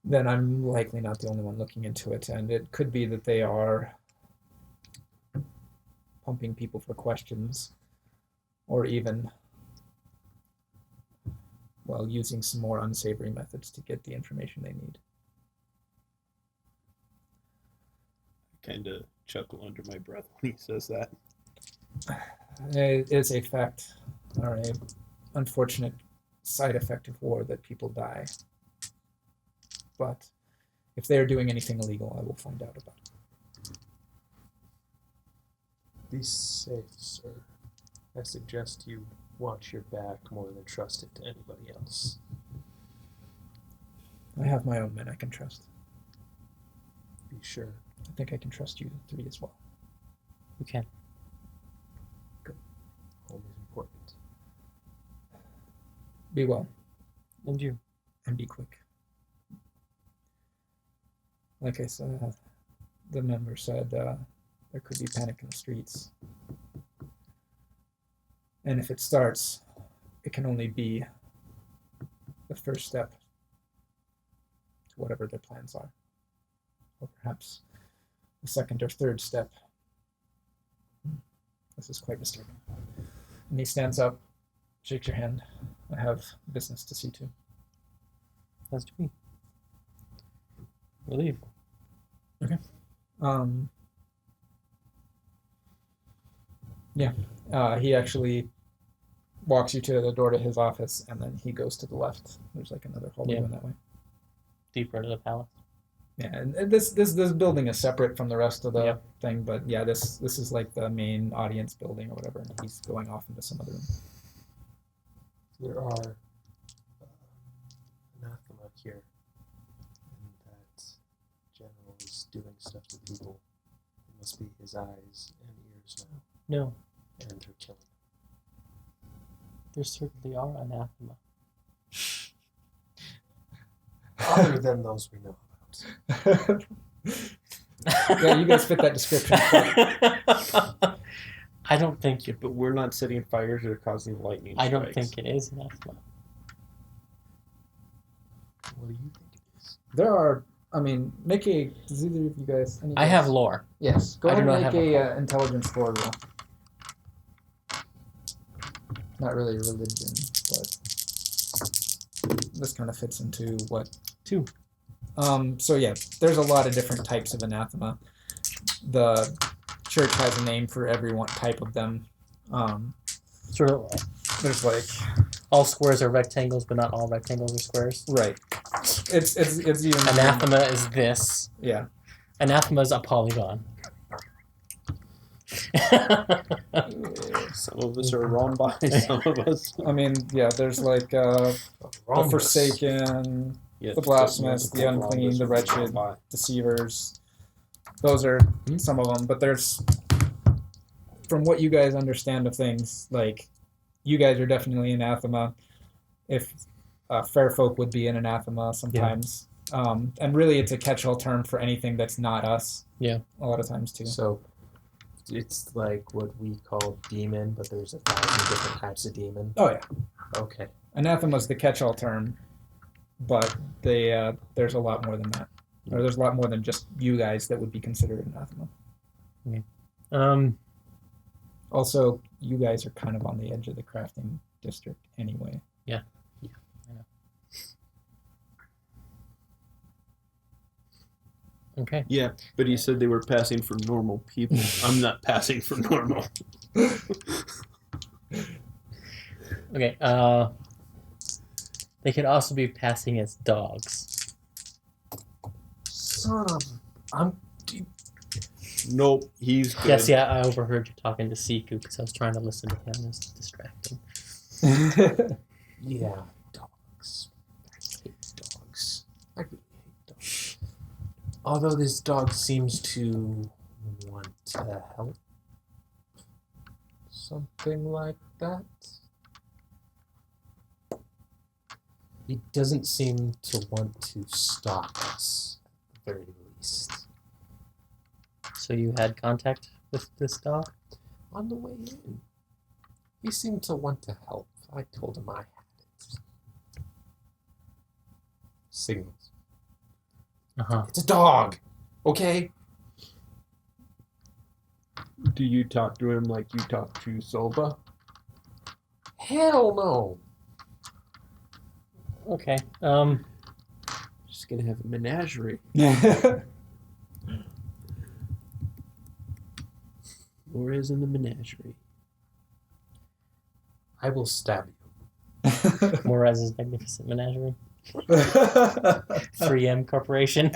then I'm likely not the only one looking into it. And it could be that they are pumping people for questions, or even, well, using some more unsavory methods to get the information they need. Kind of chuckle under my breath when he says that. It is a fact, or a unfortunate side effect of war, that people die. But if they are doing anything illegal, I will find out about it. Be safe, sir. I suggest you watch your back more than trust it to anybody else. I have my own men I can trust. Be sure. I think I can trust you three as well. You can. Be well And you. and be quick. Like I said, the member said there could be panic in the streets. And if it starts, it can only be the first step to whatever their plans are. Or perhaps the second or third step. This is quite disturbing. And he stands up, shakes your hand. I have business to see to. That's to be. We'll leave. He actually walks you to the door to his office, and then he goes to the left. There's like another hallway Yeah. going that way. Deeper into the palace. Yeah, and this building is separate from the rest of the Yep. thing, but yeah, this is like the main audience building or whatever, and he's going off into some other room. There are anathema here, and that general is doing stuff to people. It must be his eyes and ears now, No, and they're killing. there certainly are anathema. Other than those we know about. Yeah, you guys fit that description. I don't think Yeah, but we're not setting fires or causing lightning strikes. I don't think it is anathema. What do you think it is? There are. I mean, make a. Does either of you guys? Any I guys? have lore. Yes. Go I ahead do and not make have a a intelligence score roll. Not really a religion, but this kind of fits into what. 2. So yeah, there's a lot of different types of anathema. The church has a name for every one type of them. Sort of There's like all squares are rectangles, but not all rectangles are squares. right. It's even Anathema is this. Yeah. Anathema is a polygon. Some of us are wrong by some of us. I mean, yeah. There's like the Rhombus. Forsaken, Yes, the blasphemous, the multiple unclean, rhombus the are wretched, wrong by. deceivers. Those are some of them, but there's, from what you guys understand of things, like, you guys are definitely anathema. If fair folk would be an anathema sometimes. And really it's a catch-all term for anything that's not us. Yeah. A lot of times too. So it's like what we call demon, but there's 1,000 different types of demon. Oh yeah. Okay. Anathema's the catch-all term, but there's a lot more than that. Or there's a lot more than just you guys that would be considered anathema. Also, you guys are kind of on the edge of the crafting district anyway. Yeah. Okay. Yeah, but he said they were passing for normal people. I'm not passing for normal. Okay. They could also be passing as dogs. Son of... I'm... Nope, he's good. Yes, yeah, I overheard you talking to Siku because I was trying to listen to him. It was distracting. Yeah, dogs. I hate dogs. I really hate dogs. Although this dog seems to want to help. Something like that. He doesn't seem to want to stop us, at the very least. So you had contact with this dog? On the way in, he seemed to want to help. I told him I had it. Signals. Uh-huh. It's a dog, okay? Do you talk to him like you talk to Solva? Hell no. Okay. Just gonna have a menagerie. Laura is in the menagerie. I will stab you. Moraz's Magnificent Menagerie. 3M Corporation.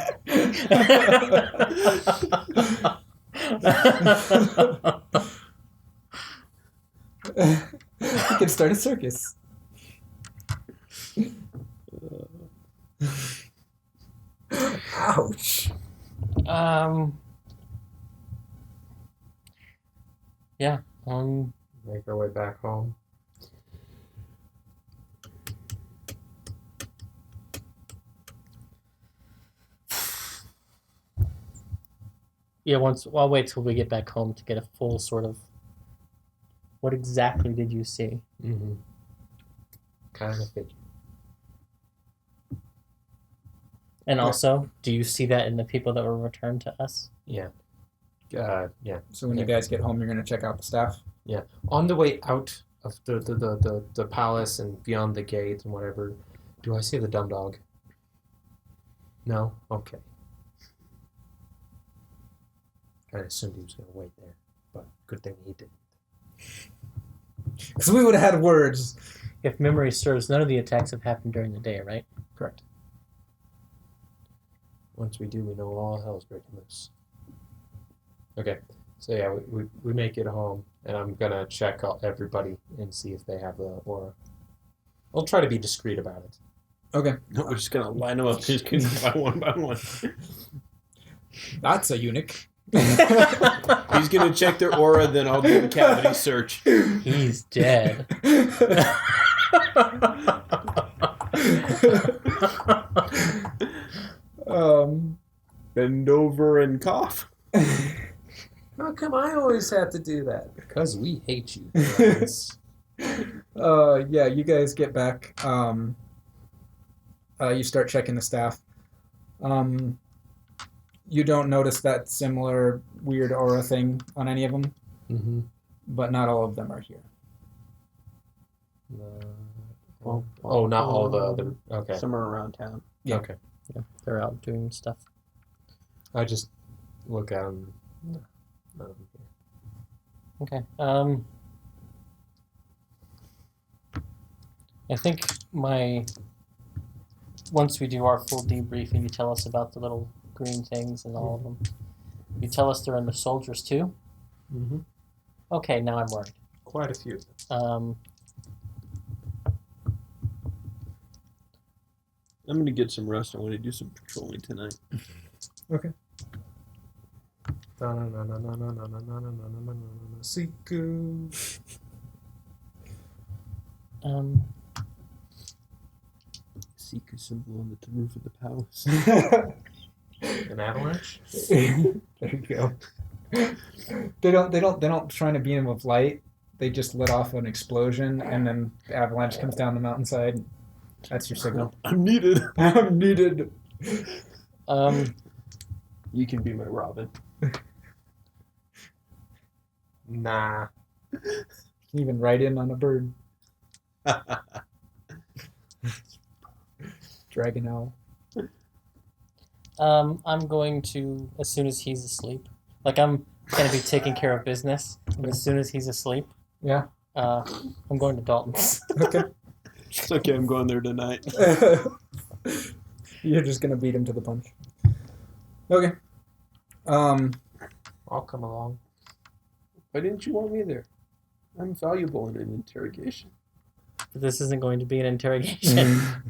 You can start a circus. Ouch. Yeah. Make our way back home. Yeah, I'll wait till we get back home to get a full sort of. What exactly did you see? Mm-hmm. Kind of figure. And also, do you see that in the people that were returned to us? Yeah. Yeah. So when you guys get home, you're gonna check out the staff. Yeah. On the way out of the palace and beyond the gate and whatever, do I see the dumb dog? No? Okay. I assumed he was going to wait there, but good thing he didn't. Because we would have had words. If memory serves, none of the attacks have happened during the day, right? Correct. Once we do, we know all hell's breaking loose. Okay. So yeah, we make it home, and I'm going to check out everybody and see if they have the aura. I'll try to be discreet about it. Okay. No, we're just gonna line them up just by one by one. That's a eunuch. He's gonna check their aura, then I'll do the cavity search. He's dead. Bend over and cough. How come I always have to do that? Because we hate you. Friends. Yeah, you guys get back. You start checking the staff. You don't notice that similar weird aura thing on any of them, Mm-hmm. but not all of them are here. Oh, not all the other. Okay. Somewhere around town. Yeah. Okay. Yeah, they're out doing stuff. I just look at them. None of them here. Okay. I think once we do our full debriefing, you tell us about the little green things and all of them. You tell us they're in the soldiers too? Mm-hmm. Okay, now I'm worried. Quite a few. I'm gonna get some rest. I want to do some patrolling tonight. Okay. Siku. Seek a symbol on the roof of the palace. An avalanche? There you go. They don't try to beam him with light. They just lit off an explosion, and then the avalanche comes down the mountainside. That's your signal. I'm needed. I'm needed. You can be my Robin. Nah. You can even ride in on a bird. Dragon owl. I'm going to, as soon as he's asleep, like I'm going to be taking care of business, and as soon as he's asleep, Yeah. I'm going to Dalton's. Okay. It's okay, I'm going there tonight. You're just gonna beat him to the punch. Okay. I'll come along. Why didn't you want me there? I'm valuable in an interrogation. This isn't going to be an interrogation. And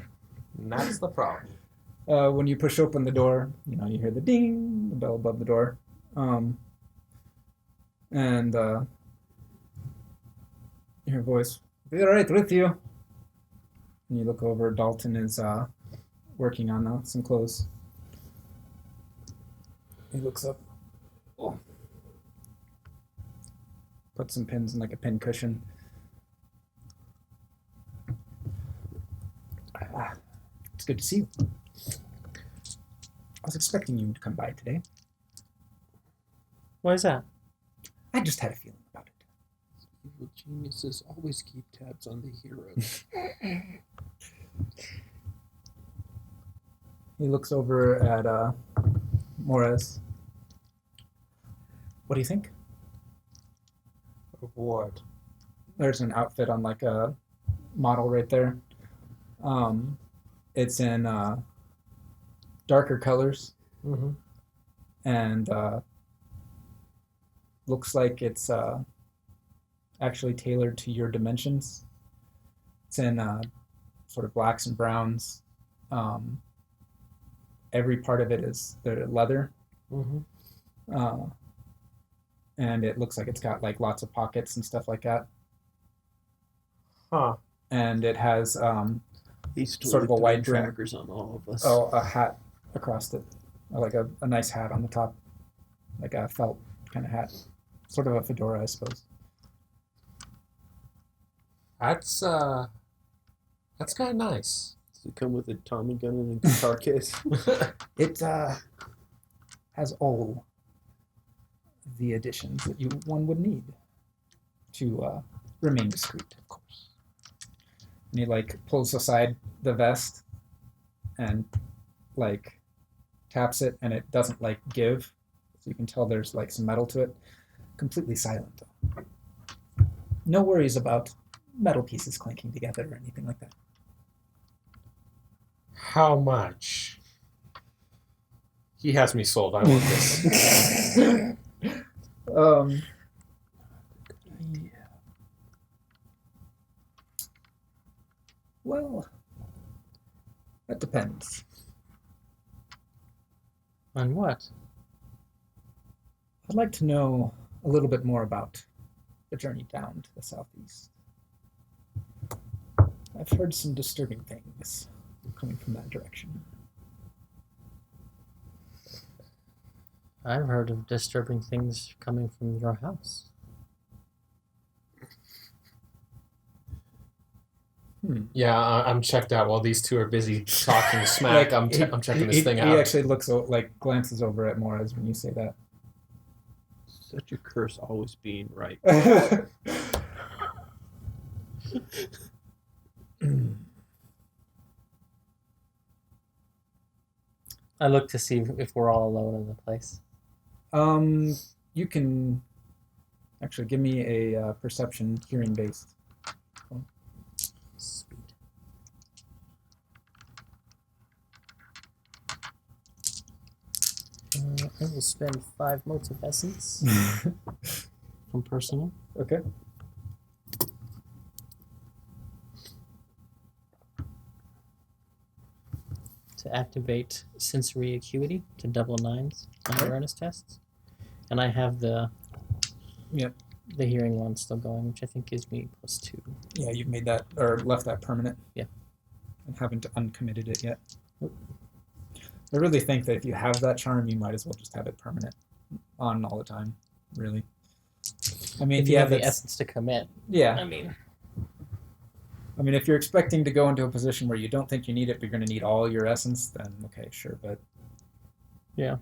that's the problem. When you push open the door, you hear the ding, the bell above the door. And you hear a voice, "Be right with you." And you look over, Dalton is working on some clothes. He looks up. Oh. Put some pins in like a pin cushion. It's good to see you. I was expecting you to come by today. Why is that? I just had a feeling about it. Evil geniuses always keep tabs on the heroes. He looks over at Morez. What do you think? Of what? There's an outfit on like a model right there. It's in darker colors Mm-hmm. and looks like it's actually tailored to your dimensions. It's in sort of blacks and browns. Every part of it is the leather. Mm-hmm. And it looks like it's got like lots of pockets and stuff like that. Huh. And it has He's sort of a white trim. trackers on all of us. a hat across it, like a nice hat on the top. like a felt kind of hat, sort of a fedora, I suppose. That's kind of nice. Does it come with a Tommy gun and a guitar case? It has all the additions that one would need to remain discreet, of course. And he like pulls aside the vest and like taps it, and it doesn't like give, so you can tell there's like some metal to it. Completely silent though. No worries about metal pieces clanking together or anything like that. How much? He has me sold. I want this. Yeah. Well, that depends. On what? I'd like to know a little bit more about the journey down to the southeast. I've heard some disturbing things coming from that direction. I've heard of disturbing things coming from your house. Yeah, I'm checked out while these two are busy talking smack. I'm checking this thing out. He actually looks like glances over at Moraz when you say that. Such a curse always being right. I look to see if we're all alone in the place. You can actually give me a perception hearing based. Sweet. I will spend 5 motes of essence from personal. Okay. To activate sensory acuity to double 9s on awareness tests. And I have the hearing one still going, which I think gives me +2. Yeah, you've made that or left that permanent. Yeah. And haven't uncommitted it yet. Nope. I really think that if you have that charm, you might as well just have it permanent on all the time. Really. I mean, If you have the essence to commit. Yeah. I mean, if you're expecting to go into a position where you don't think you need it, but you're going to need all your essence, then okay, sure. But yeah.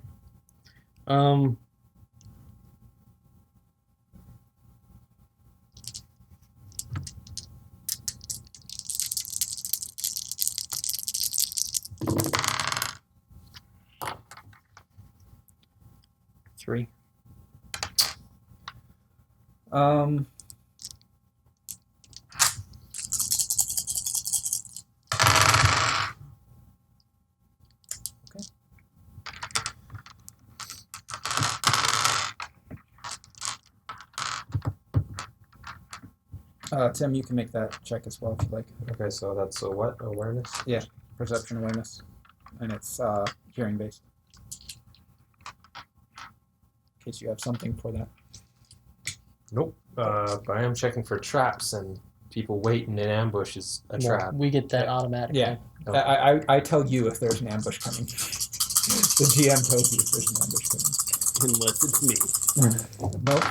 Three. Tim, you can make that check as well if you like. Okay, so that's a what? Awareness? Yeah, perception awareness, and it's hearing based. In case you have something for that. Nope. But I am checking for traps, and people waiting in ambush is a trap. We get that automatically. Yeah. Okay. I tell you if there's an ambush coming. The GM tells you if there's an ambush coming. Unless it's me. Nope.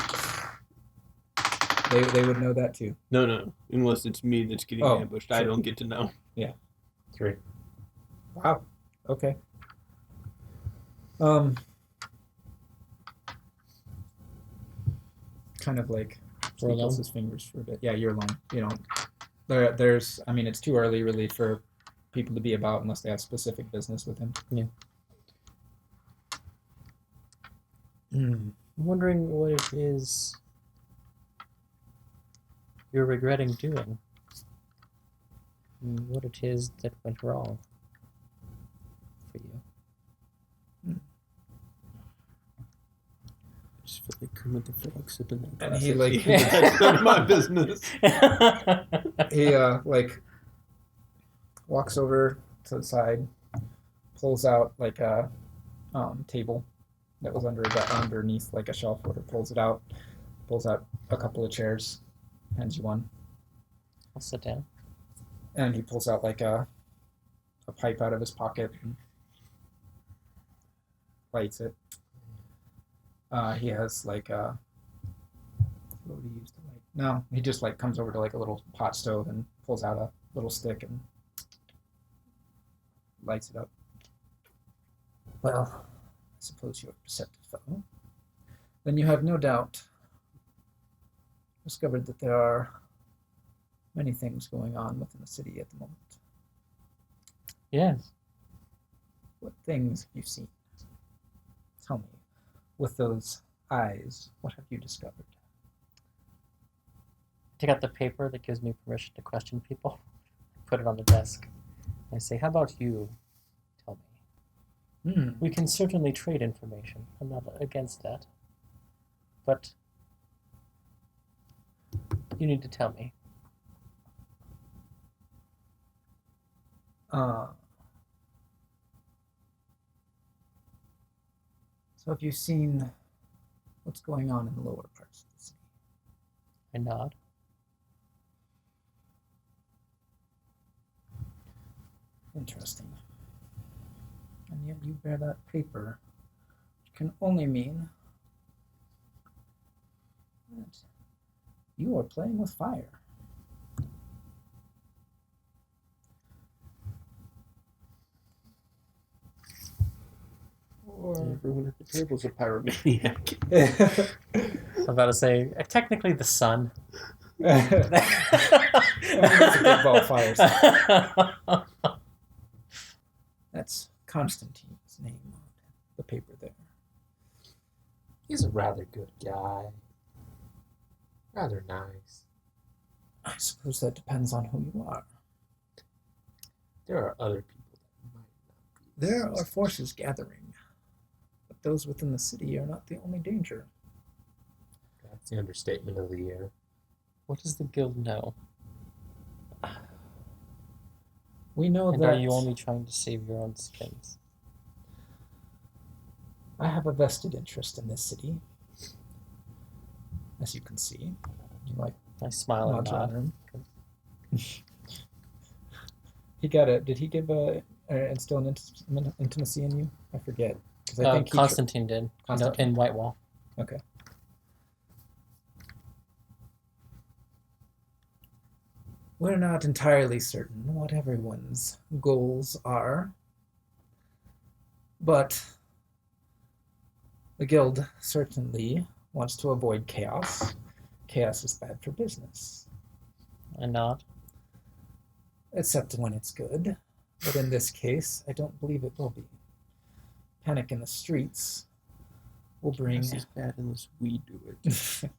They would know that too. No. Unless it's me that's getting ambushed. I don't get to know. Yeah. 3. Wow. Okay. Kind of like We're alone? wiggles his fingers for a bit. Yeah, you're alone. You know, there's. I mean, it's too early really for people to be about unless they have specific business with him. Yeah. Mm. I'm wondering what it is you're regretting doing. And what it is that went wrong for you. I just feel like Kermit the Frog sipping that And glass he, of like- tea. That's none of my business. He like walks over to the side, pulls out like a table that was underneath like a shelf where pulls it out, pulls out a couple of chairs, hands you one, I'll sit down. and he pulls out like a pipe out of his pocket and lights it. He has like what would he use to light? No, he just like comes over to like a little pot stove and pulls out a little stick and lights it up. Well, I suppose you're a perceptive fellow. Then you have no doubt discovered that there are many things going on within the city at the moment. Yes. What things have you seen? Tell me, with those eyes, what have you discovered? Take out the paper that gives me permission to question people. Put it on the desk. I say, how about you? Tell me. We can certainly trade information. I'm not against that. But you need to tell me. So have you seen what's going on in the lower parts of the city? I nod. Interesting. And yet you bear that paper, which can only mean that you are playing with fire. Or everyone at the table's a pyromaniac. I'm about to say, technically the sun. That's a big ball of fire. That's Constantine's name on the paper there. He's a rather good guy. Rather nice. I suppose that depends on who you are. There are other people that might not be. There are forces gathering, but those within the city are not the only danger. That's the understatement of the year. What does the guild know? We know And that are you only trying to save your own skins? I have a vested interest in this city, as you can see. You like I smile and nods around nod. him. He got it. Did he give instill an intimacy in you? I forget. Because I think Constantine did. Constantine. In Whitewall. Okay. We're not entirely certain what everyone's goals are, but the guild certainly wants to avoid chaos. Chaos is bad for business. I nod. Except when it's good. But in this case, I don't believe it will be. Panic in the streets will bring... This is bad unless we do it.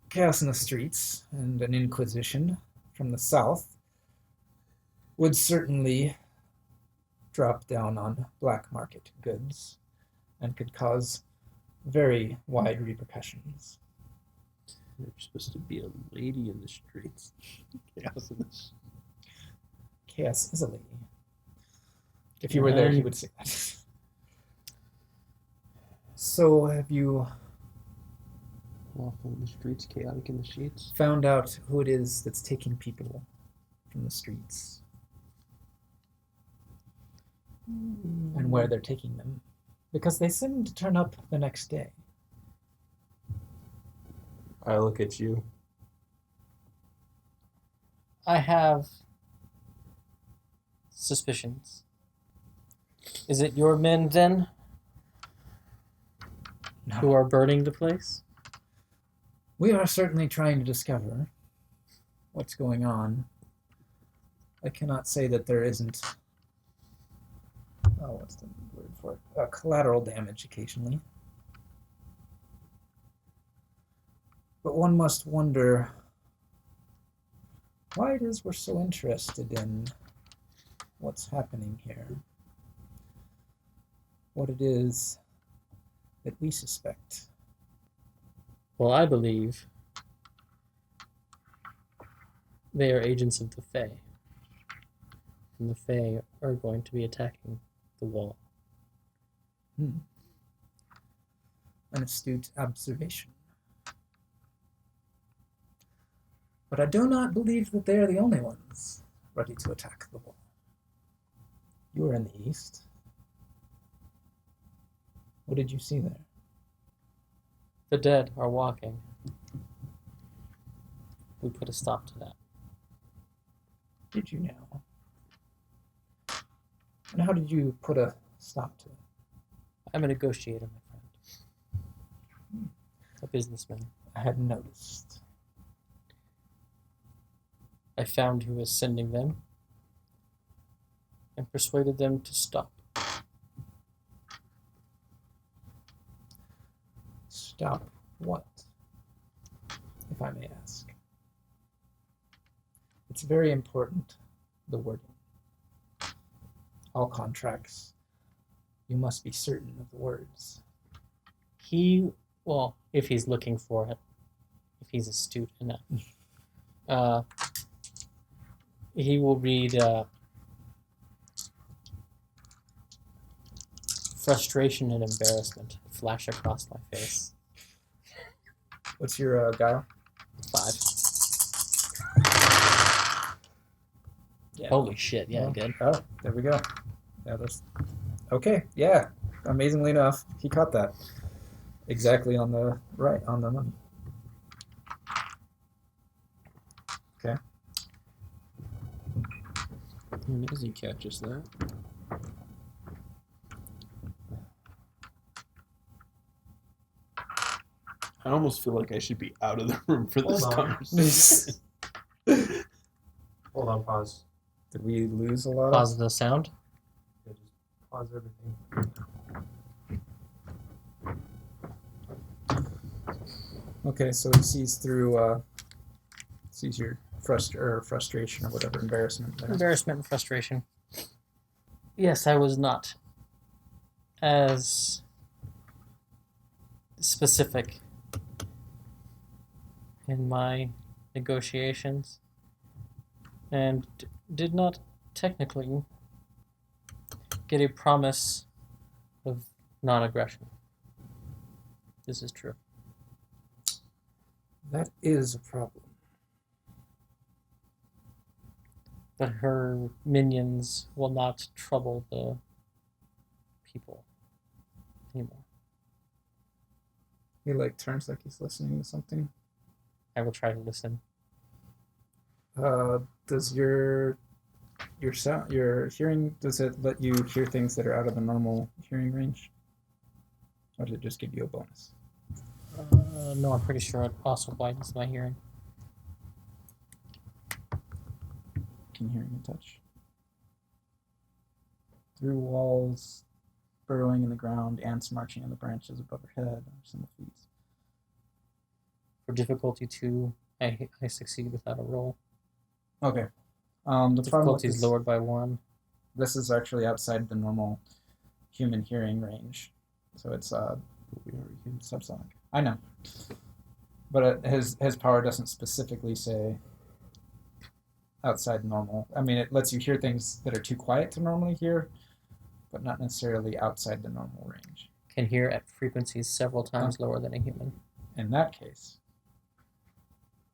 Chaos in the streets and an inquisition from the south would certainly drop down on black market goods and could cause very wide repercussions. There's supposed to be a lady in the streets. Chaos in the streets. Chaos is a lady. If you were there, he would say that. So, have you Lawful in the streets, chaotic in the sheets. found out who it is that's taking people from the streets and where they're taking them? Because they seem to turn up the next day. I look at you. I have suspicions. Is it your men then who are burning the place? We are certainly trying to discover what's going on. I cannot say that there isn't, what's the word for it? Collateral damage occasionally. But one must wonder why it is we're so interested in what's happening here. What it is that we suspect. Well, I believe they are agents of the Fae. And the Fae are going to be attacking the wall. An astute observation. But I do not believe that they are the only ones ready to attack the wall. You are in the east. What did you see there? The dead are walking. We put a stop to that. Did you now? And how did you put a stop to it? I'm a negotiator, my friend. A businessman. I had noticed. I found who was sending them and persuaded them to stop. Stop what? If I may ask. It's very important, the wording. All contracts, you must be certain of the words. Well, if he's looking for it, if he's astute enough, he will read frustration and embarrassment flash across my face. What's your guile? 5. Yeah. Holy shit, yeah, good. Oh, there we go. Yeah, that's okay. Yeah, amazingly enough, he caught that exactly on the money. Okay. As he catches that. I almost feel like I should be out of the room for this Hold on. conversation. Hold on, pause. Did we lose a lot? Pause the sound. Yeah, just pause everything. Okay, so he sees through, sees your frustration or whatever, embarrassment there. Embarrassment and frustration. Yes, I was not as specific in my negotiations and did not technically get a promise of non-aggression. This is true. That is a problem. But her minions will not trouble the people anymore. He turns like he's listening to something. I will try to listen. Does your sound, your hearing, does it let you hear things that are out of the normal hearing range? Or does it just give you a bonus? No, I'm pretty sure it also widens my hearing. Can hearing and touch. Through walls, burrowing in the ground, ants marching on the branches above her head, some feet. For difficulty 2, I succeed without a roll. Okay. The problem with Difficulty is this, lowered by 1. this is actually outside the normal human hearing range, so it's subsonic. I know, but his power doesn't specifically say outside normal. I mean, it lets you hear things that are too quiet to normally hear, but not necessarily outside the normal range. Can hear at frequencies several times lower than a human. In that case,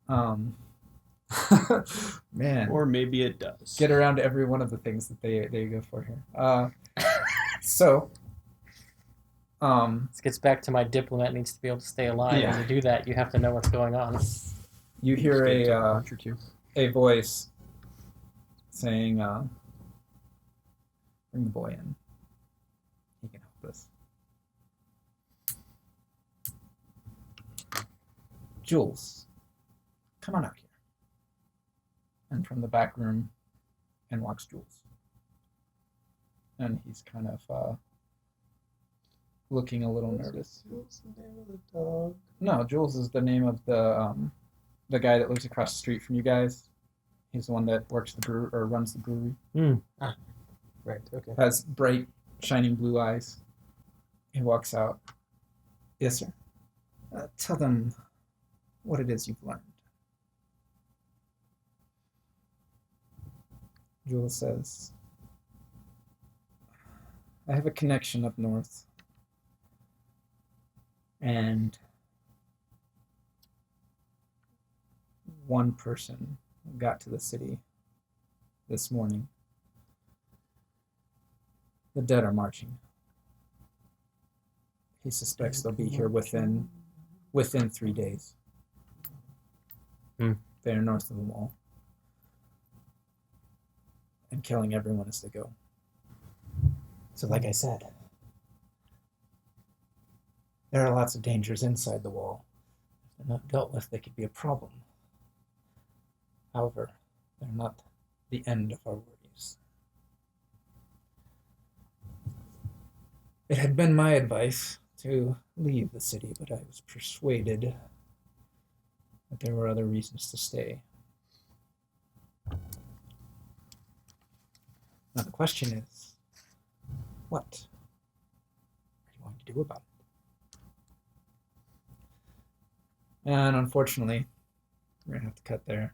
man, Or maybe it does. get around to every one of the things that they go for here. So, This gets back to my diplomat needs to be able to stay alive, Yeah. and to do that, you have to know what's going on. you hear Just get a punch or two. a voice saying, bring the boy in. He can help us. Jules, come on out here. And from the back room, in walks Jules. And he's kind of looking a little nervous. What's the name of the dog? No, Jules is the name of the guy that lives across the street from you guys. He's the one that works runs the brewery. Right, okay. Has bright, shining blue eyes. He walks out. Yes, sir. Tell them what it is you've learned. Jules says, I have a connection up north. And one person got to the city this morning. The dead are marching. he suspects they'll be here within 3 days. Hmm. They're north of the wall. And killing everyone as they go. So like I said, there are lots of dangers inside the wall. If they're not dealt with, they could be a problem. However, they're not the end of our worries. It had been my advice to leave the city, but I was persuaded that there were other reasons to stay. Now the question is, what are you going to do about it? And unfortunately, we're going to have to cut there.